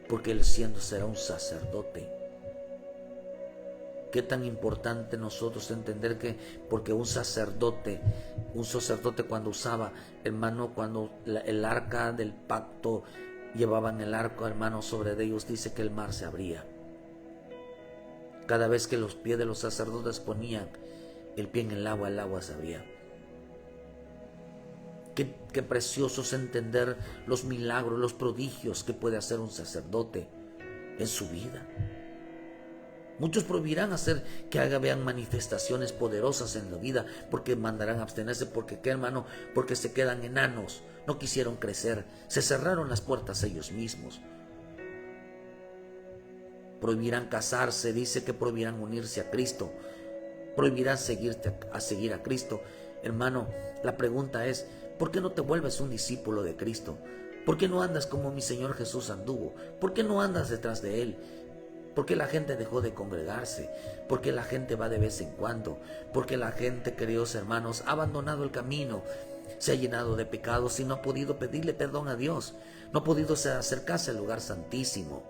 [SPEAKER 1] porque Él será un sacerdote. Qué tan importante nosotros entender que, porque un sacerdote cuando usaba, hermano, cuando el arca del pacto, llevaban el arco, hermano, sobre ellos, dice que el mar se abría. Cada vez que los pies de los sacerdotes ponían el pie en el agua se abría. Qué precioso es entender los milagros, los prodigios que puede hacer un sacerdote en su vida. Muchos prohibirán hacer que vean manifestaciones poderosas en la vida, porque mandarán a abstenerse, porque ¿qué, hermano? Porque se quedan enanos, no quisieron crecer, se cerraron las puertas ellos mismos. Prohibirán casarse, dice que prohibirán unirse a Cristo, prohibirán seguir a Cristo. Hermano, la pregunta es, ¿por qué no te vuelves un discípulo de Cristo? ¿Por qué no andas como mi Señor Jesús anduvo? ¿Por qué no andas detrás de Él? ¿Por qué la gente dejó de congregarse? ¿Por qué la gente va de vez en cuando? ¿Por qué la gente, queridos hermanos, ha abandonado el camino? Se ha llenado de pecados y no ha podido pedirle perdón a Dios, no ha podido acercarse al lugar santísimo.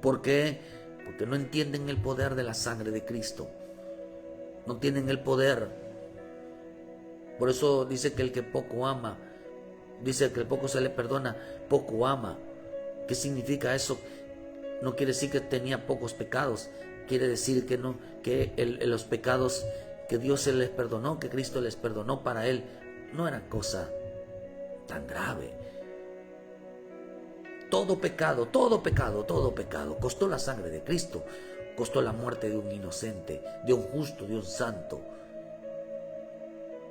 [SPEAKER 1] ¿Por qué? Porque no entienden el poder de la sangre de Cristo. No tienen el poder. Por eso dice que el que poco ama, dice que el poco se le perdona, poco ama. ¿Qué significa eso? No quiere decir que tenía pocos pecados. Quiere decir que no, que los pecados que Dios se les perdonó, que Cristo les perdonó, para él no era cosa tan grave. Todo pecado costó la sangre de Cristo, costó la muerte de un inocente, de un justo, de un santo.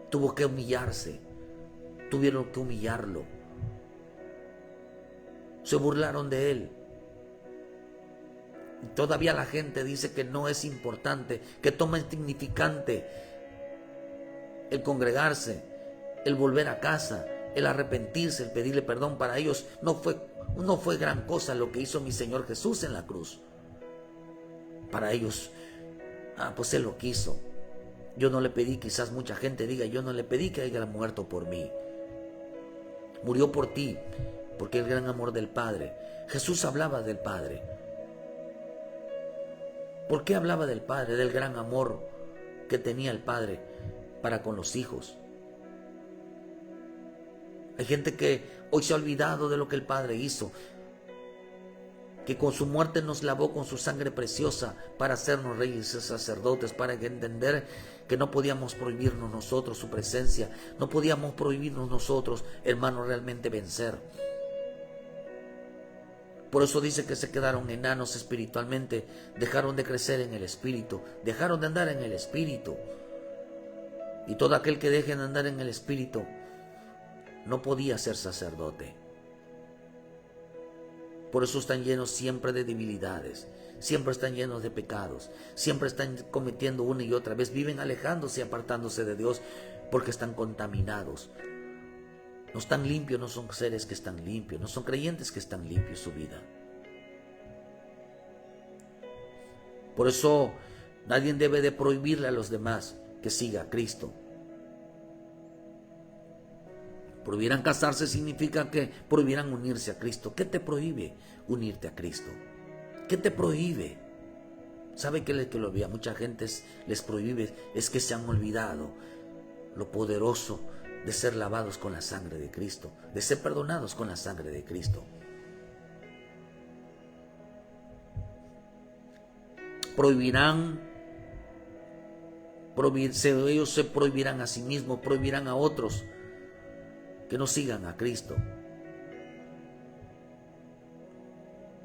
[SPEAKER 1] Tuvo que humillarse, tuvieron que humillarlo. Se burlaron de él. Y todavía la gente dice que no es importante, que toma insignificante el congregarse, el volver a casa, el arrepentirse, el pedirle perdón. Para ellos no fue gran cosa lo que hizo mi Señor Jesús en la cruz. Para ellos, pues Él lo quiso. Yo no le pedí, quizás mucha gente diga, yo no le pedí que haya muerto por mí. Murió por ti, porque el gran amor del Padre. Jesús hablaba del Padre. ¿Por qué hablaba del Padre? Del gran amor que tenía el Padre para con los hijos. Hay gente que hoy se ha olvidado de lo que el Padre hizo, que con su muerte nos lavó con su sangre preciosa para hacernos reyes y sacerdotes, para entender que no podíamos prohibirnos nosotros su presencia, no podíamos prohibirnos nosotros, hermanos, realmente vencer. Por eso dice que se quedaron enanos espiritualmente, dejaron de crecer en el Espíritu, dejaron de andar en el Espíritu. Y todo aquel que deje de andar en el Espíritu no podía ser sacerdote. Por eso están llenos siempre de debilidades, siempre están llenos de pecados, siempre están cometiendo una y otra vez, viven alejándose y apartándose de Dios porque están contaminados. No están limpios, no son seres que están limpios, no son creyentes que están limpios su vida. Por eso nadie debe de prohibirle a los demás que siga a Cristo. Prohibirán casarse significa que prohibirán unirse a Cristo. ¿Qué te prohíbe unirte a Cristo? ¿Qué te prohíbe? ¿Sabe que lo ve a mucha gente les prohíbe? Es que se han olvidado lo poderoso de ser lavados con la sangre de Cristo, de ser perdonados con la sangre de Cristo. Ellos se prohibirán a sí mismos, prohibirán a otros que no sigan a Cristo.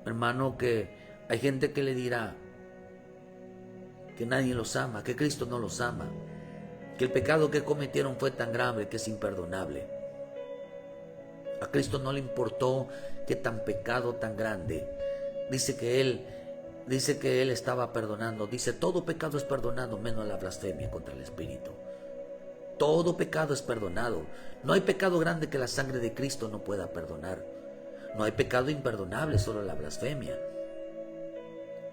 [SPEAKER 1] Hermano, que hay gente que le dirá que nadie los ama, que Cristo no los ama, que el pecado que cometieron fue tan grave que es imperdonable. A Cristo no le importó que tan pecado tan grande. Dice que Él estaba perdonando. Dice, todo pecado es perdonado, menos la blasfemia contra el Espíritu. Todo pecado es perdonado. No hay pecado grande que la sangre de Cristo no pueda perdonar. No hay pecado imperdonable, solo la blasfemia.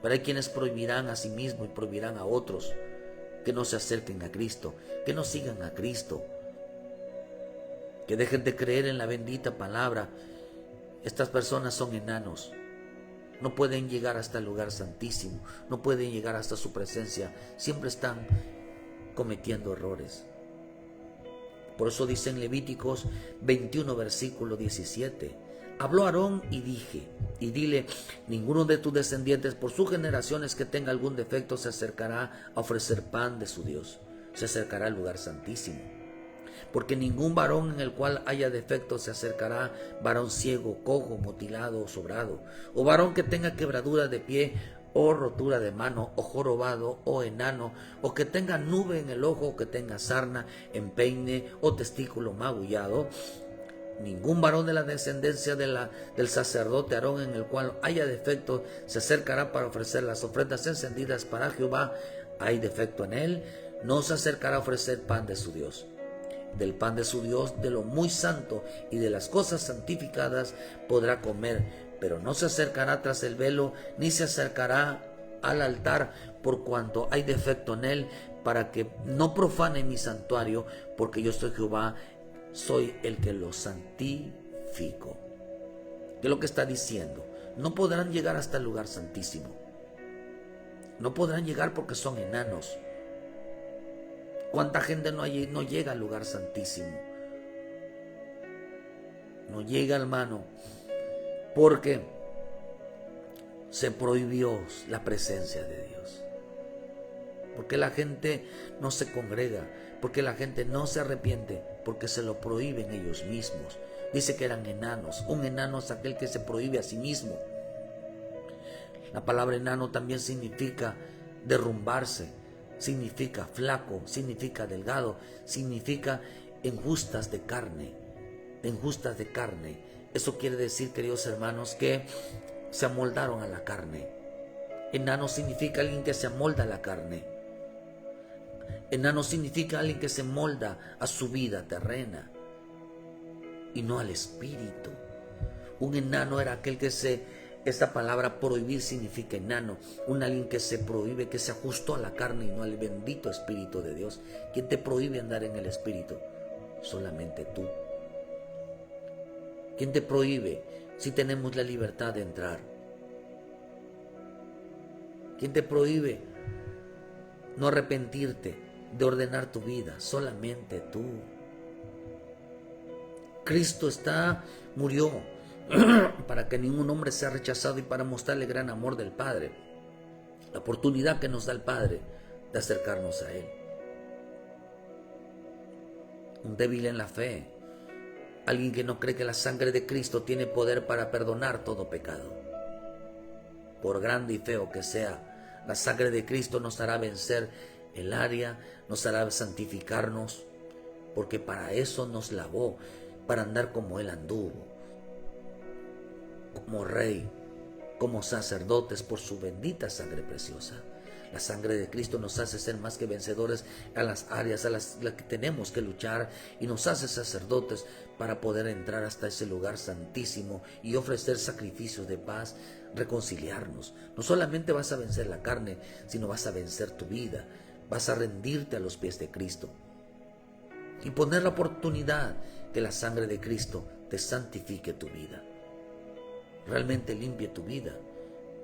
[SPEAKER 1] Pero hay quienes prohibirán a sí mismos y prohibirán a otros que no se acerquen a Cristo, que no sigan a Cristo, que dejen de creer en la bendita palabra. Estas personas son enanos. No pueden llegar hasta el lugar santísimo, no pueden llegar hasta su presencia. Siempre están cometiendo errores. Por eso dice en Levíticos 21, versículo 17: habló Aarón y dile, ninguno de tus descendientes por sus generaciones que tenga algún defecto se acercará a ofrecer pan de su Dios, se acercará al lugar santísimo. Porque ningún varón en el cual haya defecto se acercará, varón ciego, cojo, mutilado o sobrado, o varón que tenga quebradura de pie, o rotura de mano, o jorobado, o enano, o que tenga nube en el ojo, o que tenga sarna, empeine, o testículo magullado. Ningún varón de la descendencia del sacerdote Aarón en el cual haya defecto se acercará para ofrecer las ofrendas encendidas para Jehová. Hay defecto en él, no se acercará a ofrecer pan de su Dios. Del pan de su Dios, de lo muy santo y de las cosas santificadas podrá comer, pero no se acercará tras el velo, ni se acercará al altar, por cuanto hay defecto en él, para que no profane mi santuario, porque yo soy Jehová, soy el que lo santifico. ¿Qué es lo que está diciendo? No podrán llegar hasta el lugar santísimo. No podrán llegar porque son enanos. ¿Cuánta gente no llega al lugar santísimo? No llega, hermano, porque se prohibió la presencia de Dios. Porque la gente no se congrega, porque la gente no se arrepiente, porque se lo prohíben ellos mismos. Dice que eran enanos. Un enano es aquel que se prohíbe a sí mismo. La palabra enano también significa derrumbarse, significa flaco, significa delgado, significa enjustas de carne, enjustas de carne. Eso quiere decir, queridos hermanos, que se amoldaron a la carne. Enano significa alguien que se amolda a la carne. Enano significa alguien que se molda a su vida terrena y no al espíritu. Un enano era aquel que esta palabra prohibir significa enano, alguien que se prohíbe, que se ajustó a la carne y no al bendito Espíritu de Dios. ¿Quién te prohíbe andar en el Espíritu? Solamente tú. ¿Quién te prohíbe si tenemos la libertad de entrar? ¿Quién te prohíbe no arrepentirte de ordenar tu vida? Solamente tú. Cristo murió para que ningún hombre sea rechazado y para mostrarle el gran amor del Padre, la oportunidad que nos da el Padre de acercarnos a Él. Un débil en la fe, alguien que no cree que la sangre de Cristo tiene poder para perdonar todo pecado. Por grande y feo que sea, la sangre de Cristo nos hará vencer el área, nos hará santificarnos, porque para eso nos lavó, para andar como Él anduvo, como rey, como sacerdotes por su bendita sangre preciosa. La sangre de Cristo nos hace ser más que vencedores a las áreas a las que tenemos que luchar, y nos hace sacerdotes para poder entrar hasta ese lugar santísimo y ofrecer sacrificios de paz, reconciliarnos. No solamente vas a vencer la carne, sino vas a vencer tu vida, vas a rendirte a los pies de Cristo y poner la oportunidad que la sangre de Cristo te santifique tu vida, realmente limpie tu vida.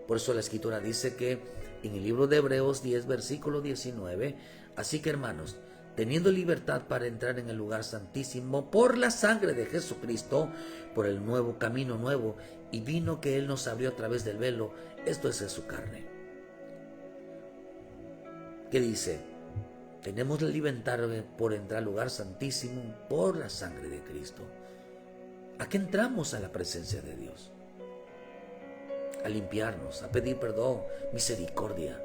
[SPEAKER 1] Por eso la Escritura dice que en el libro de Hebreos 10, versículo 19, así que hermanos, teniendo libertad para entrar en el lugar santísimo por la sangre de Jesucristo, por el nuevo camino nuevo y vino que Él nos abrió a través del velo, esto es su carne. ¿Qué dice? Tenemos la libertad por entrar al lugar santísimo por la sangre de Cristo. ¿A qué entramos? A la presencia de Dios, a limpiarnos, a pedir perdón, misericordia,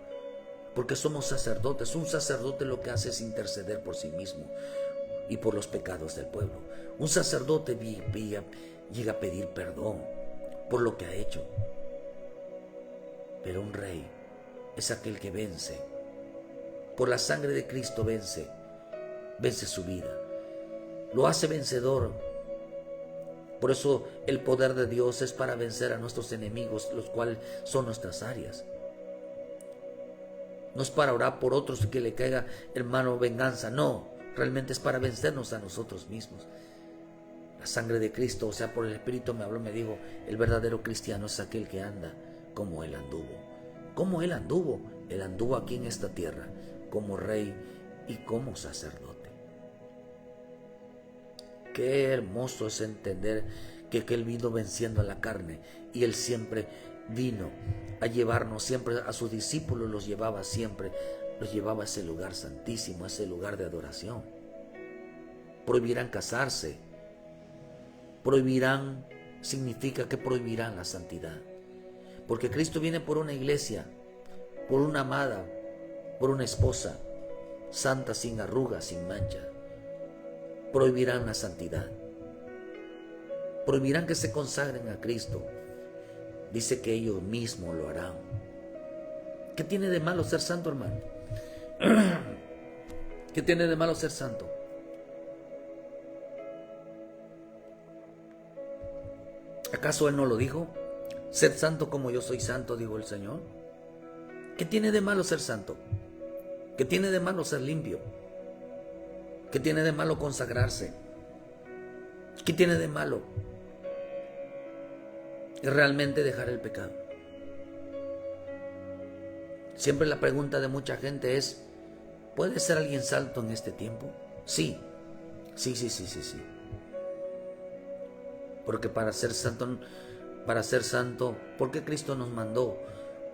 [SPEAKER 1] porque somos sacerdotes. Un sacerdote lo que hace es interceder por sí mismo y por los pecados del pueblo. Un sacerdote llega a pedir perdón por lo que ha hecho, pero un rey es aquel que vence. Por la sangre de Cristo vence su vida, lo hace vencedor. Por eso el poder de Dios es para vencer a nuestros enemigos, los cuales son nuestras áreas. No es para orar por otros y que le caiga, hermano, venganza. No, realmente es para vencernos a nosotros mismos. La sangre de Cristo, o sea, por el Espíritu me habló, me dijo, el verdadero cristiano es aquel que anda como Él anduvo. ¿Cómo Él anduvo? Él anduvo aquí en esta tierra como rey y como sacerdote. Qué hermoso es entender que Él vino venciendo a la carne, y Él siempre vino a llevarnos, siempre a sus discípulos los llevaba a ese lugar santísimo, a ese lugar de adoración. Prohibirán casarse, prohibirán, significa que prohibirán la santidad, porque Cristo viene por una iglesia, por una amada, por una esposa santa, sin arrugas, sin mancha. Prohibirán la santidad, prohibirán que se consagren a Cristo. Dice que ellos mismos lo harán. ¿Qué tiene de malo ser santo, hermano? ¿Qué tiene de malo ser santo? ¿Acaso Él no lo dijo? Sed santo como yo soy santo, dijo el Señor. ¿Qué tiene de malo ser santo? ¿Qué tiene de malo ser limpio? ¿Qué tiene de malo consagrarse? ¿Qué tiene de malo realmente dejar el pecado? Siempre la pregunta de mucha gente es, ¿puede ser alguien santo en este tiempo? Sí. Porque para ser santo, ¿por qué Cristo nos mandó?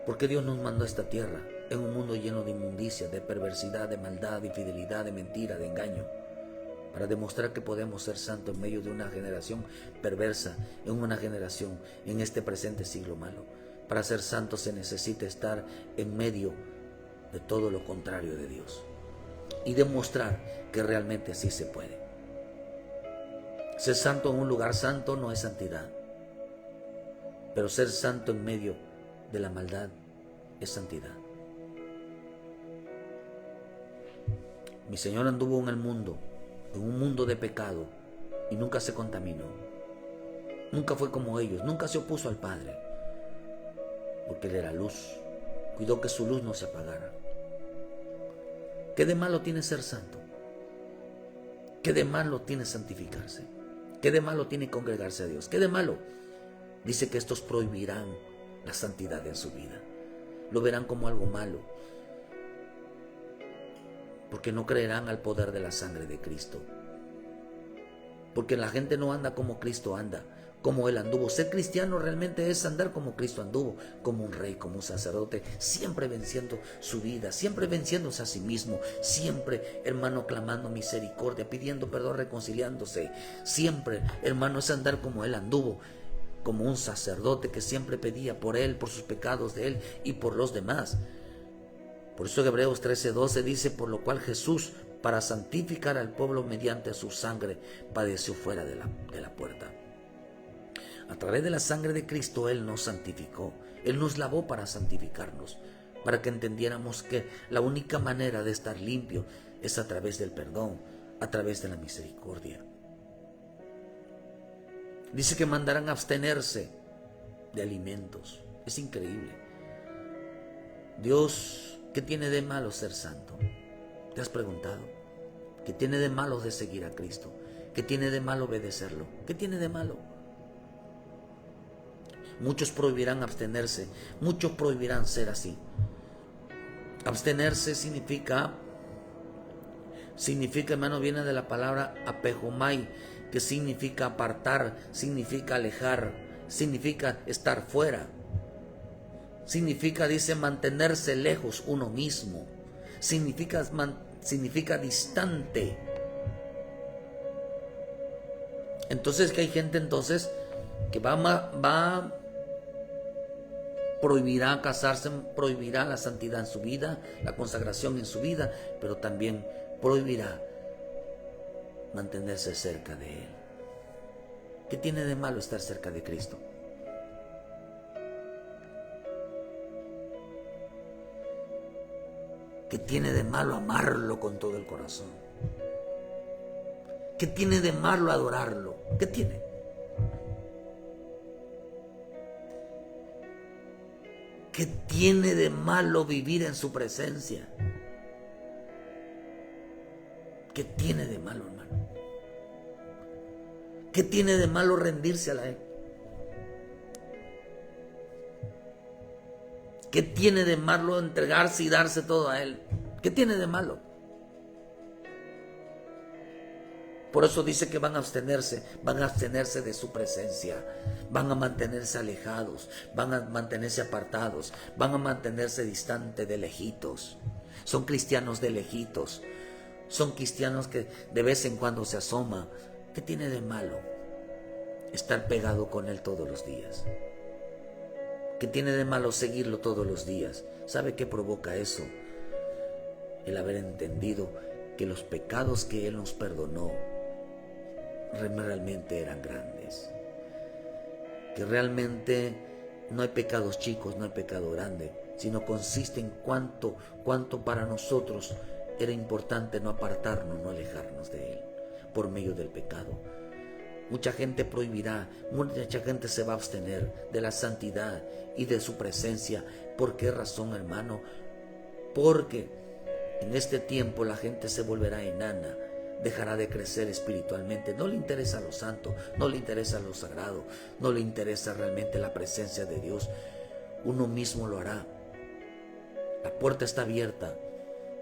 [SPEAKER 1] ¿Por qué Dios nos mandó a esta tierra? En un mundo lleno de inmundicia, de perversidad, de maldad, de infidelidad, de mentira, de engaño, para demostrar que podemos ser santos en medio de una generación perversa, en una generación, en este presente siglo malo. Para ser santos se necesita estar en medio de todo lo contrario de Dios y demostrar que realmente así se puede. Ser santo en un lugar santo no es santidad, pero ser santo en medio de la maldad es santidad. Mi Señor anduvo en el mundo, en un mundo de pecado, y nunca se contaminó. Nunca fue como ellos, nunca se opuso al Padre, porque Él era luz. Cuidó que su luz no se apagara. ¿Qué de malo tiene ser santo? ¿Qué de malo tiene santificarse? ¿Qué de malo tiene congregarse a Dios? ¿Qué de malo? Dice que estos prohibirán la santidad en su vida. Lo verán como algo malo, porque no creerán al poder de la sangre de Cristo. Porque la gente no anda como Cristo anda, como Él anduvo. Ser cristiano realmente es andar como Cristo anduvo, como un rey, como un sacerdote, siempre venciendo su vida, siempre venciéndose a sí mismo, siempre, hermano, clamando misericordia, pidiendo perdón, reconciliándose. Siempre, hermano, es andar como Él anduvo, como un sacerdote que siempre pedía por Él, por sus pecados de Él y por los demás. Por eso Hebreos 13:12 dice: por lo cual Jesús, para santificar al pueblo mediante su sangre, padeció fuera de la puerta. A través de la sangre de Cristo Él nos santificó. Él nos lavó para santificarnos, para que entendiéramos que la única manera de estar limpio es a través del perdón, a través de la misericordia. Dice que mandarán abstenerse de alimentos. Es increíble. Dios, ¿qué tiene de malo ser santo? ¿Te has preguntado? ¿Qué tiene de malo de seguir a Cristo? ¿Qué tiene de malo obedecerlo? ¿Qué tiene de malo? Muchos prohibirán abstenerse, muchos prohibirán ser así. Abstenerse significa, hermano, viene de la palabra apejomai, que significa apartar, significa alejar, significa estar fuera. Significa, dice, mantenerse lejos uno mismo. Significa distante. Entonces, que hay gente entonces que prohibirá casarse, prohibirá la santidad en su vida, la consagración en su vida, pero también prohibirá mantenerse cerca de Él. ¿Qué tiene de malo estar cerca de Cristo? ¿Qué tiene de malo amarlo con todo el corazón? ¿Qué tiene de malo adorarlo? ¿Qué tiene? ¿Qué tiene de malo vivir en su presencia? ¿Qué tiene de malo, hermano? ¿Qué tiene de malo rendirse a Él? ¿Qué tiene de malo entregarse y darse todo a Él? ¿Qué tiene de malo? Por eso dice que van a abstenerse de su presencia, van a mantenerse alejados, van a mantenerse apartados, van a mantenerse distantes, de lejitos. Son cristianos de lejitos, son cristianos que de vez en cuando se asoma. ¿Qué tiene de malo estar pegado con Él todos los días? ¿Qué tiene de malo seguirlo todos los días? ¿Sabe qué provoca eso? El haber entendido que los pecados que Él nos perdonó realmente eran grandes. Que realmente no hay pecados chicos, no hay pecado grande, sino consiste en cuánto para nosotros era importante no apartarnos, no alejarnos de Él por medio del pecado. Mucha gente prohibirá, mucha gente se va a abstener de la santidad y de su presencia. ¿Por qué razón, hermano? Porque en este tiempo la gente se volverá enana, dejará de crecer espiritualmente. No le interesa lo santo, no le interesa lo sagrado, no le interesa realmente la presencia de Dios. Uno mismo lo hará. La puerta está abierta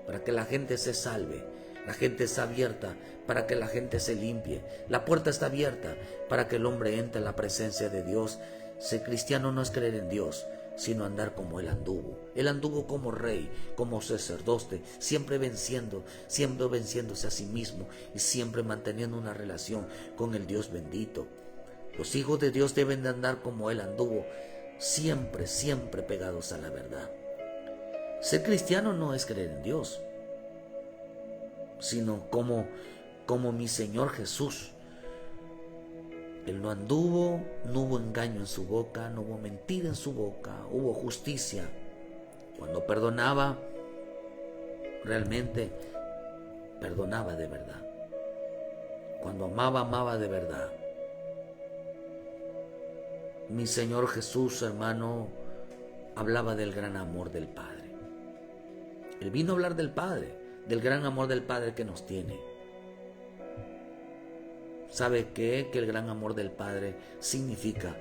[SPEAKER 1] para que la gente se salve. La gente está abierta para que la gente se limpie. La puerta está abierta para que el hombre entre en la presencia de Dios. Ser cristiano no es creer en Dios, sino andar como Él anduvo. Él anduvo como rey, como sacerdote, siempre venciéndose a sí mismo y siempre manteniendo una relación con el Dios bendito. Los hijos de Dios deben de andar como Él anduvo, siempre pegados a la verdad. Ser cristiano no es creer en Dios, sino como mi Señor Jesús. Él no anduvo, no hubo engaño en su boca, no hubo mentira en su boca, hubo justicia. Cuando perdonaba, realmente perdonaba de verdad. Cuando amaba, amaba de verdad. Mi Señor Jesús, hermano, hablaba del gran amor del Padre. Él vino a hablar del Padre, del gran amor del Padre que nos tiene. ¿Sabe qué? Que el gran amor del Padre significa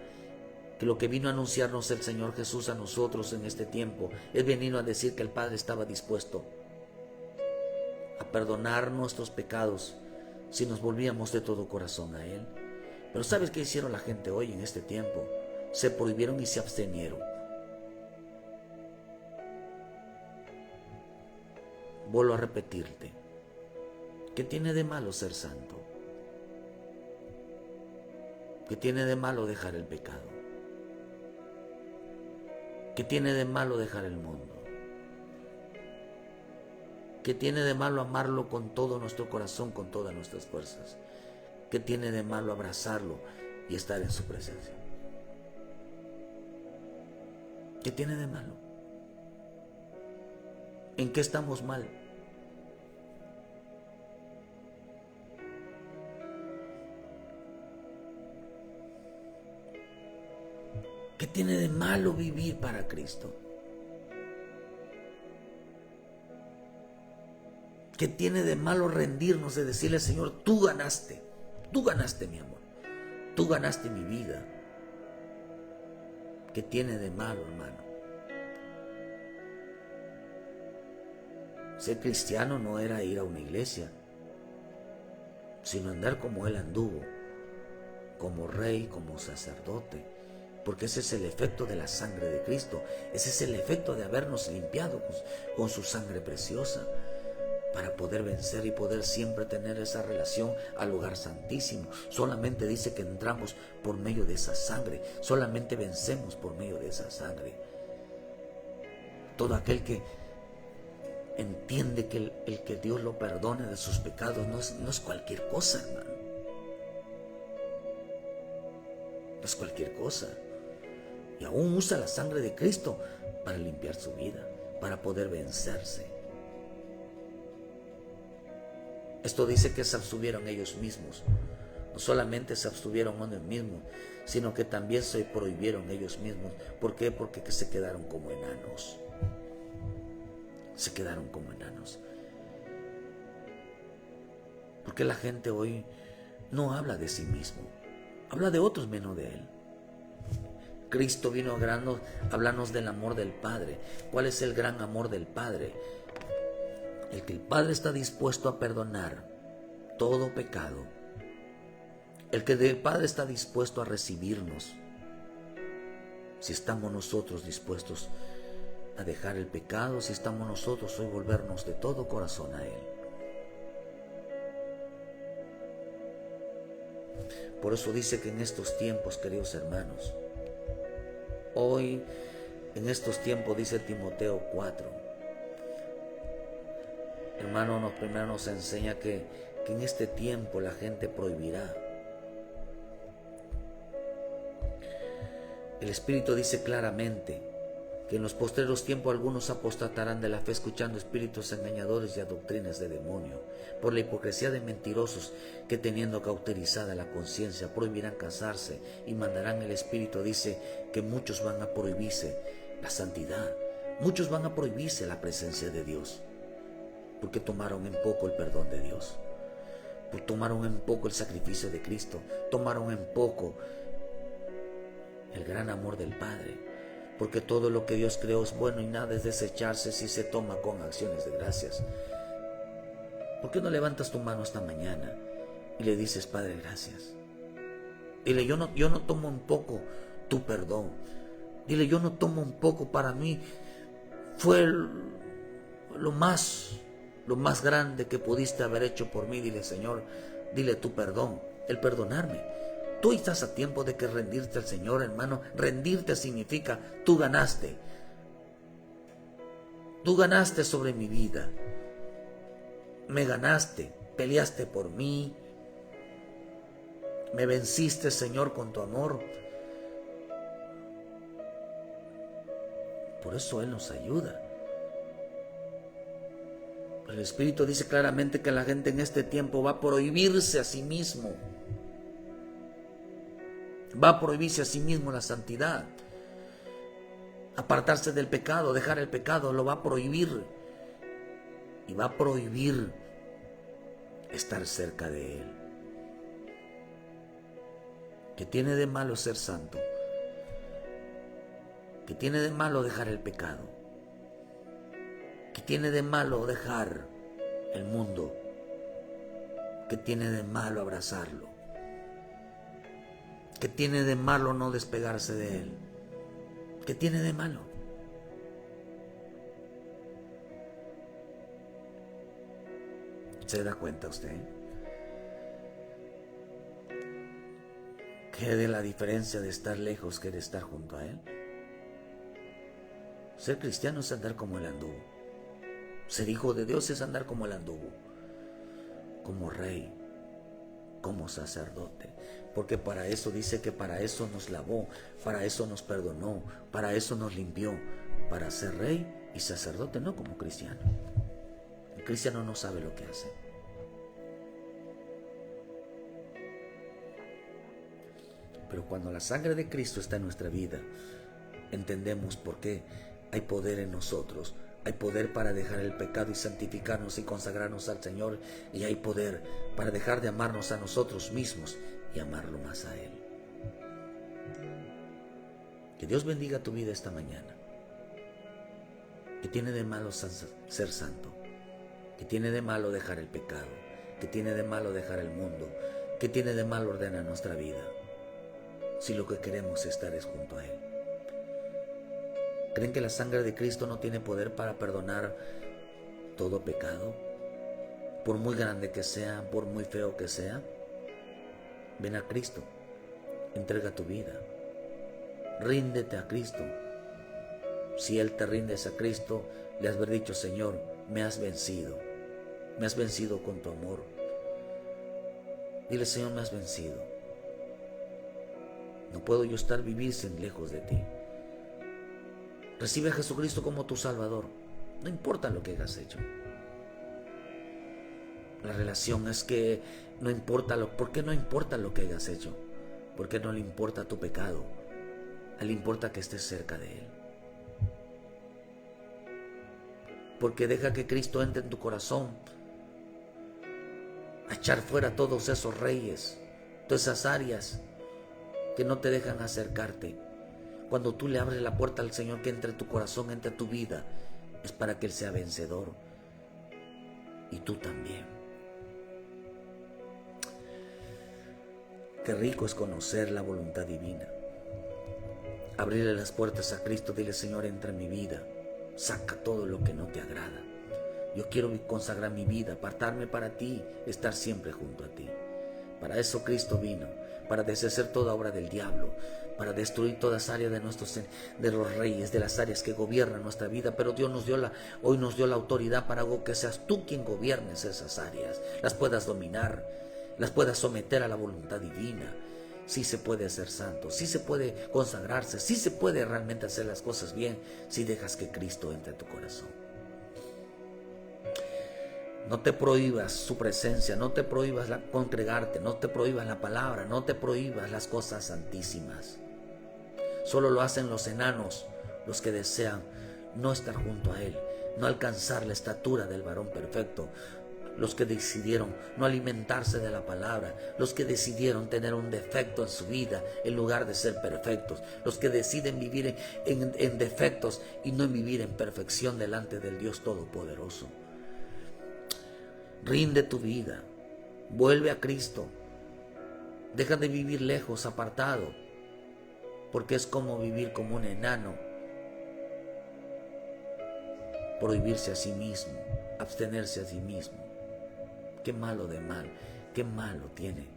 [SPEAKER 1] que lo que vino a anunciarnos el Señor Jesús a nosotros en este tiempo es venir a decir que el Padre estaba dispuesto a perdonar nuestros pecados si nos volvíamos de todo corazón a Él. Pero ¿sabes qué hicieron la gente hoy en este tiempo? Se prohibieron y se abstenieron. Vuelvo a repetirte, ¿qué tiene de malo ser santo? ¿Qué tiene de malo dejar el pecado? ¿Qué tiene de malo dejar el mundo? ¿Qué tiene de malo amarlo con todo nuestro corazón, con todas nuestras fuerzas? ¿Qué tiene de malo abrazarlo y estar en su presencia? ¿Qué tiene de malo? ¿En qué estamos mal? ¿Qué tiene de malo vivir para Cristo? ¿Qué tiene de malo rendirnos, de decirle al Señor, tú ganaste mi amor, tú ganaste mi vida? ¿Qué tiene de malo, hermano? Ser cristiano no era ir a una iglesia, sino andar como Él anduvo, como rey, como sacerdote, porque ese es el efecto de la sangre de Cristo, ese es el efecto de habernos limpiado con su sangre preciosa, para poder vencer y poder siempre tener esa relación al lugar santísimo. Solamente dice que entramos por medio de esa sangre, solamente vencemos por medio de esa sangre. Todo aquel que entiende que el que Dios lo perdone de sus pecados no es cualquier cosa, hermano. No es cualquier cosa. Y aún usa la sangre de Cristo para limpiar su vida, para poder vencerse. Esto dice que se abstuvieron ellos mismos. No solamente se abstuvieron ellos mismos, sino que también se prohibieron ellos mismos. ¿Por qué? Porque se quedaron como enanos. Se quedaron como enanos. Porque la gente hoy no habla de sí mismo, habla de otros menos de Él. Cristo vino a hablarnos del amor del Padre. ¿Cuál es el gran amor del Padre? El que el Padre está dispuesto a perdonar todo pecado. El que el Padre está dispuesto a recibirnos. Si estamos nosotros dispuestos a dejar el pecado, si estamos nosotros hoy volvernos de todo corazón a Él. Por eso dice que en estos tiempos, queridos hermanos, hoy en estos tiempos, dice Timoteo 4, hermano, primero nos enseña que en este tiempo la gente prohibirá. El Espíritu dice claramente que en los postreros tiempos algunos apostatarán de la fe, escuchando espíritus engañadores y a doctrinas de demonio, por la hipocresía de mentirosos que, teniendo cauterizada la conciencia, prohibirán casarse, y mandarán. El Espíritu dice que muchos van a prohibirse la santidad, muchos van a prohibirse la presencia de Dios, porque tomaron en poco el perdón de Dios, porque tomaron en poco el sacrificio de Cristo, tomaron en poco el gran amor del Padre, porque todo lo que Dios creó es bueno y nada es desecharse si se toma con acciones de gracias. ¿Por qué no levantas tu mano esta mañana y le dices, Padre, gracias? Dile, yo no tomo en poco tu perdón. Dile, yo no tomo en poco, para mí fue lo más grande que pudiste haber hecho por mí. Dile, Señor, dile tu perdón, el perdonarme. Tú estás a tiempo de que rendirte al Señor, hermano. Rendirte significa, tú ganaste. Tú ganaste sobre mi vida. Me ganaste, peleaste por mí. Me venciste, Señor, con tu amor. Por eso Él nos ayuda. El Espíritu dice claramente que la gente en este tiempo va a prohibirse a sí mismo. Va a prohibirse a sí mismo la santidad. Apartarse del pecado, dejar el pecado, lo va a prohibir. Y va a prohibir estar cerca de Él. ¿Qué tiene de malo ser santo? ¿Qué tiene de malo dejar el pecado? ¿Qué tiene de malo dejar el mundo? ¿Qué tiene de malo abrazarlo? ¿Qué tiene de malo no despegarse de él? ¿Qué tiene de malo? ¿Se da cuenta usted? ¿Qué de la diferencia de estar lejos que de estar junto a él? Ser cristiano es andar como él anduvo. Ser hijo de Dios es andar como él anduvo. Como rey, como sacerdote. Porque para eso dice que para eso nos lavó, para eso nos perdonó, para eso nos limpió. Para ser rey y sacerdote, no como cristiano. El cristiano no sabe lo que hace. Pero cuando la sangre de Cristo está en nuestra vida, entendemos por qué hay poder en nosotros. Hay poder para dejar el pecado y santificarnos y consagrarnos al Señor. Y hay poder para dejar de amarnos a nosotros mismos y amarlo más a Él. Que Dios bendiga tu vida esta mañana. ¿Qué tiene de malo ser santo? ¿Qué tiene de malo dejar el pecado? ¿Qué tiene de malo dejar el mundo? ¿Qué tiene de malo ordenar nuestra vida? Si lo que queremos estar es junto a Él. ¿Creen que la sangre de Cristo no tiene poder para perdonar todo pecado? Por muy grande que sea, por muy feo que sea. Ven a Cristo, entrega tu vida, ríndete a Cristo. Si Él te rindes a Cristo, le has dicho: Señor, me has vencido con tu amor. Dile: Señor, me has vencido. No puedo yo vivir sin lejos de ti. Recibe a Jesucristo como tu Salvador. No importa lo que hayas hecho. La relación es que no importa ¿por qué no importa lo que hayas hecho? Porque no le importa tu pecado. A él le importa que estés cerca de Él. Porque deja que Cristo entre en tu corazón a echar fuera todos esos reyes, todas esas áreas que no te dejan acercarte. Cuando tú le abres la puerta al Señor, que entre en tu corazón, entre tu vida, es para que Él sea vencedor. Y tú también. Qué rico es conocer la voluntad divina. Abrirle las puertas a Cristo, dile: Señor, entra en mi vida. Saca todo lo que no te agrada. Yo quiero consagrar mi vida, apartarme para ti, estar siempre junto a ti. Para eso Cristo vino, para deshacer toda obra del diablo, para destruir todas áreas de los reyes, de las áreas que gobiernan nuestra vida. Pero Dios hoy nos dio la autoridad para que seas tú quien gobiernes esas áreas, las puedas dominar, las puedas someter a la voluntad divina. Sí se puede ser santo, sí se puede consagrarse, sí se puede realmente hacer las cosas bien si dejas que Cristo entre en tu corazón. No te prohíbas su presencia, no te prohíbas congregarte, no te prohíbas la palabra, no te prohíbas las cosas santísimas. Solo lo hacen los enanos, los que desean no estar junto a Él, no alcanzar la estatura del varón perfecto, los que decidieron no alimentarse de la palabra, los que decidieron tener un defecto en su vida en lugar de ser perfectos, los que deciden vivir en defectos y no vivir en perfección delante del Dios Todopoderoso. Rinde tu vida, vuelve a Cristo, deja de vivir lejos, apartado, porque es como vivir como un enano, prohibirse a sí mismo, abstenerse a sí mismo. Qué malo de mal, qué malo tiene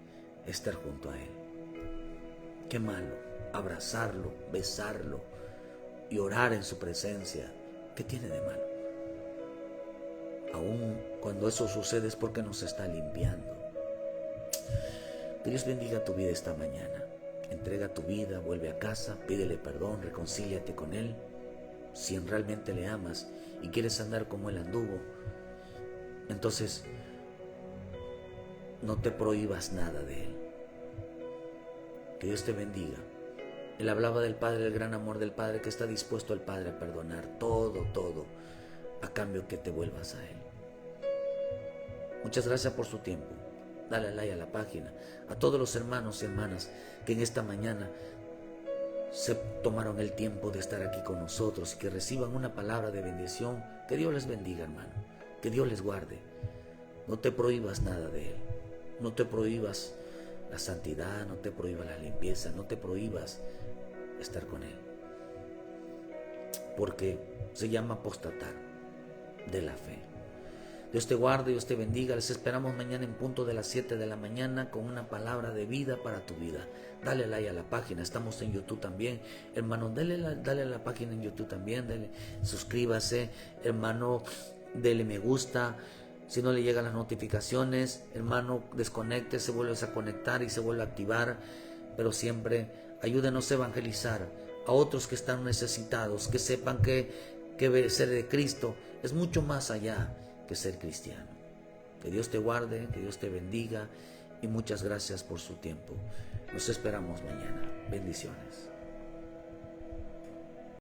[SPEAKER 1] estar junto a Él. Qué malo abrazarlo, besarlo y orar en su presencia. ¿Qué tiene de malo? Aún cuando eso sucede es porque nos está limpiando. Que Dios bendiga tu vida esta mañana. Entrega tu vida, vuelve a casa, pídele perdón, reconcíliate con Él. Si realmente le amas y quieres andar como Él anduvo, entonces no te prohíbas nada de Él. Que Dios te bendiga. Él hablaba del Padre, el gran amor del Padre, que está dispuesto el Padre a perdonar todo, a cambio que te vuelvas a Él. Muchas gracias por su tiempo. dale like a la página. A todos los hermanos y hermanas que en esta mañana se tomaron el tiempo de estar aquí con nosotros y que reciban una palabra de bendición. Que Dios les bendiga, hermano. Que Dios les guarde. No te prohíbas nada de Él. No te prohíbas la santidad, no te prohíbas la limpieza, no te prohíbas estar con Él. Porque se llama apostatar de la fe. Dios te guarde, Dios te bendiga. Les esperamos mañana en punto de las 7 de la mañana con una palabra de vida para tu vida. Dale like a la página, estamos en YouTube también. Hermano, dale a la página en YouTube también, suscríbase. Hermano, dele me gusta. Si no le llegan las notificaciones, hermano, desconecte, se vuelve a conectar y se vuelve a activar. Pero siempre ayúdenos a evangelizar a otros que están necesitados, que sepan que ser de Cristo es mucho más allá que ser cristiano. Que Dios te guarde, que Dios te bendiga y muchas gracias por su tiempo. Nos esperamos mañana. Bendiciones.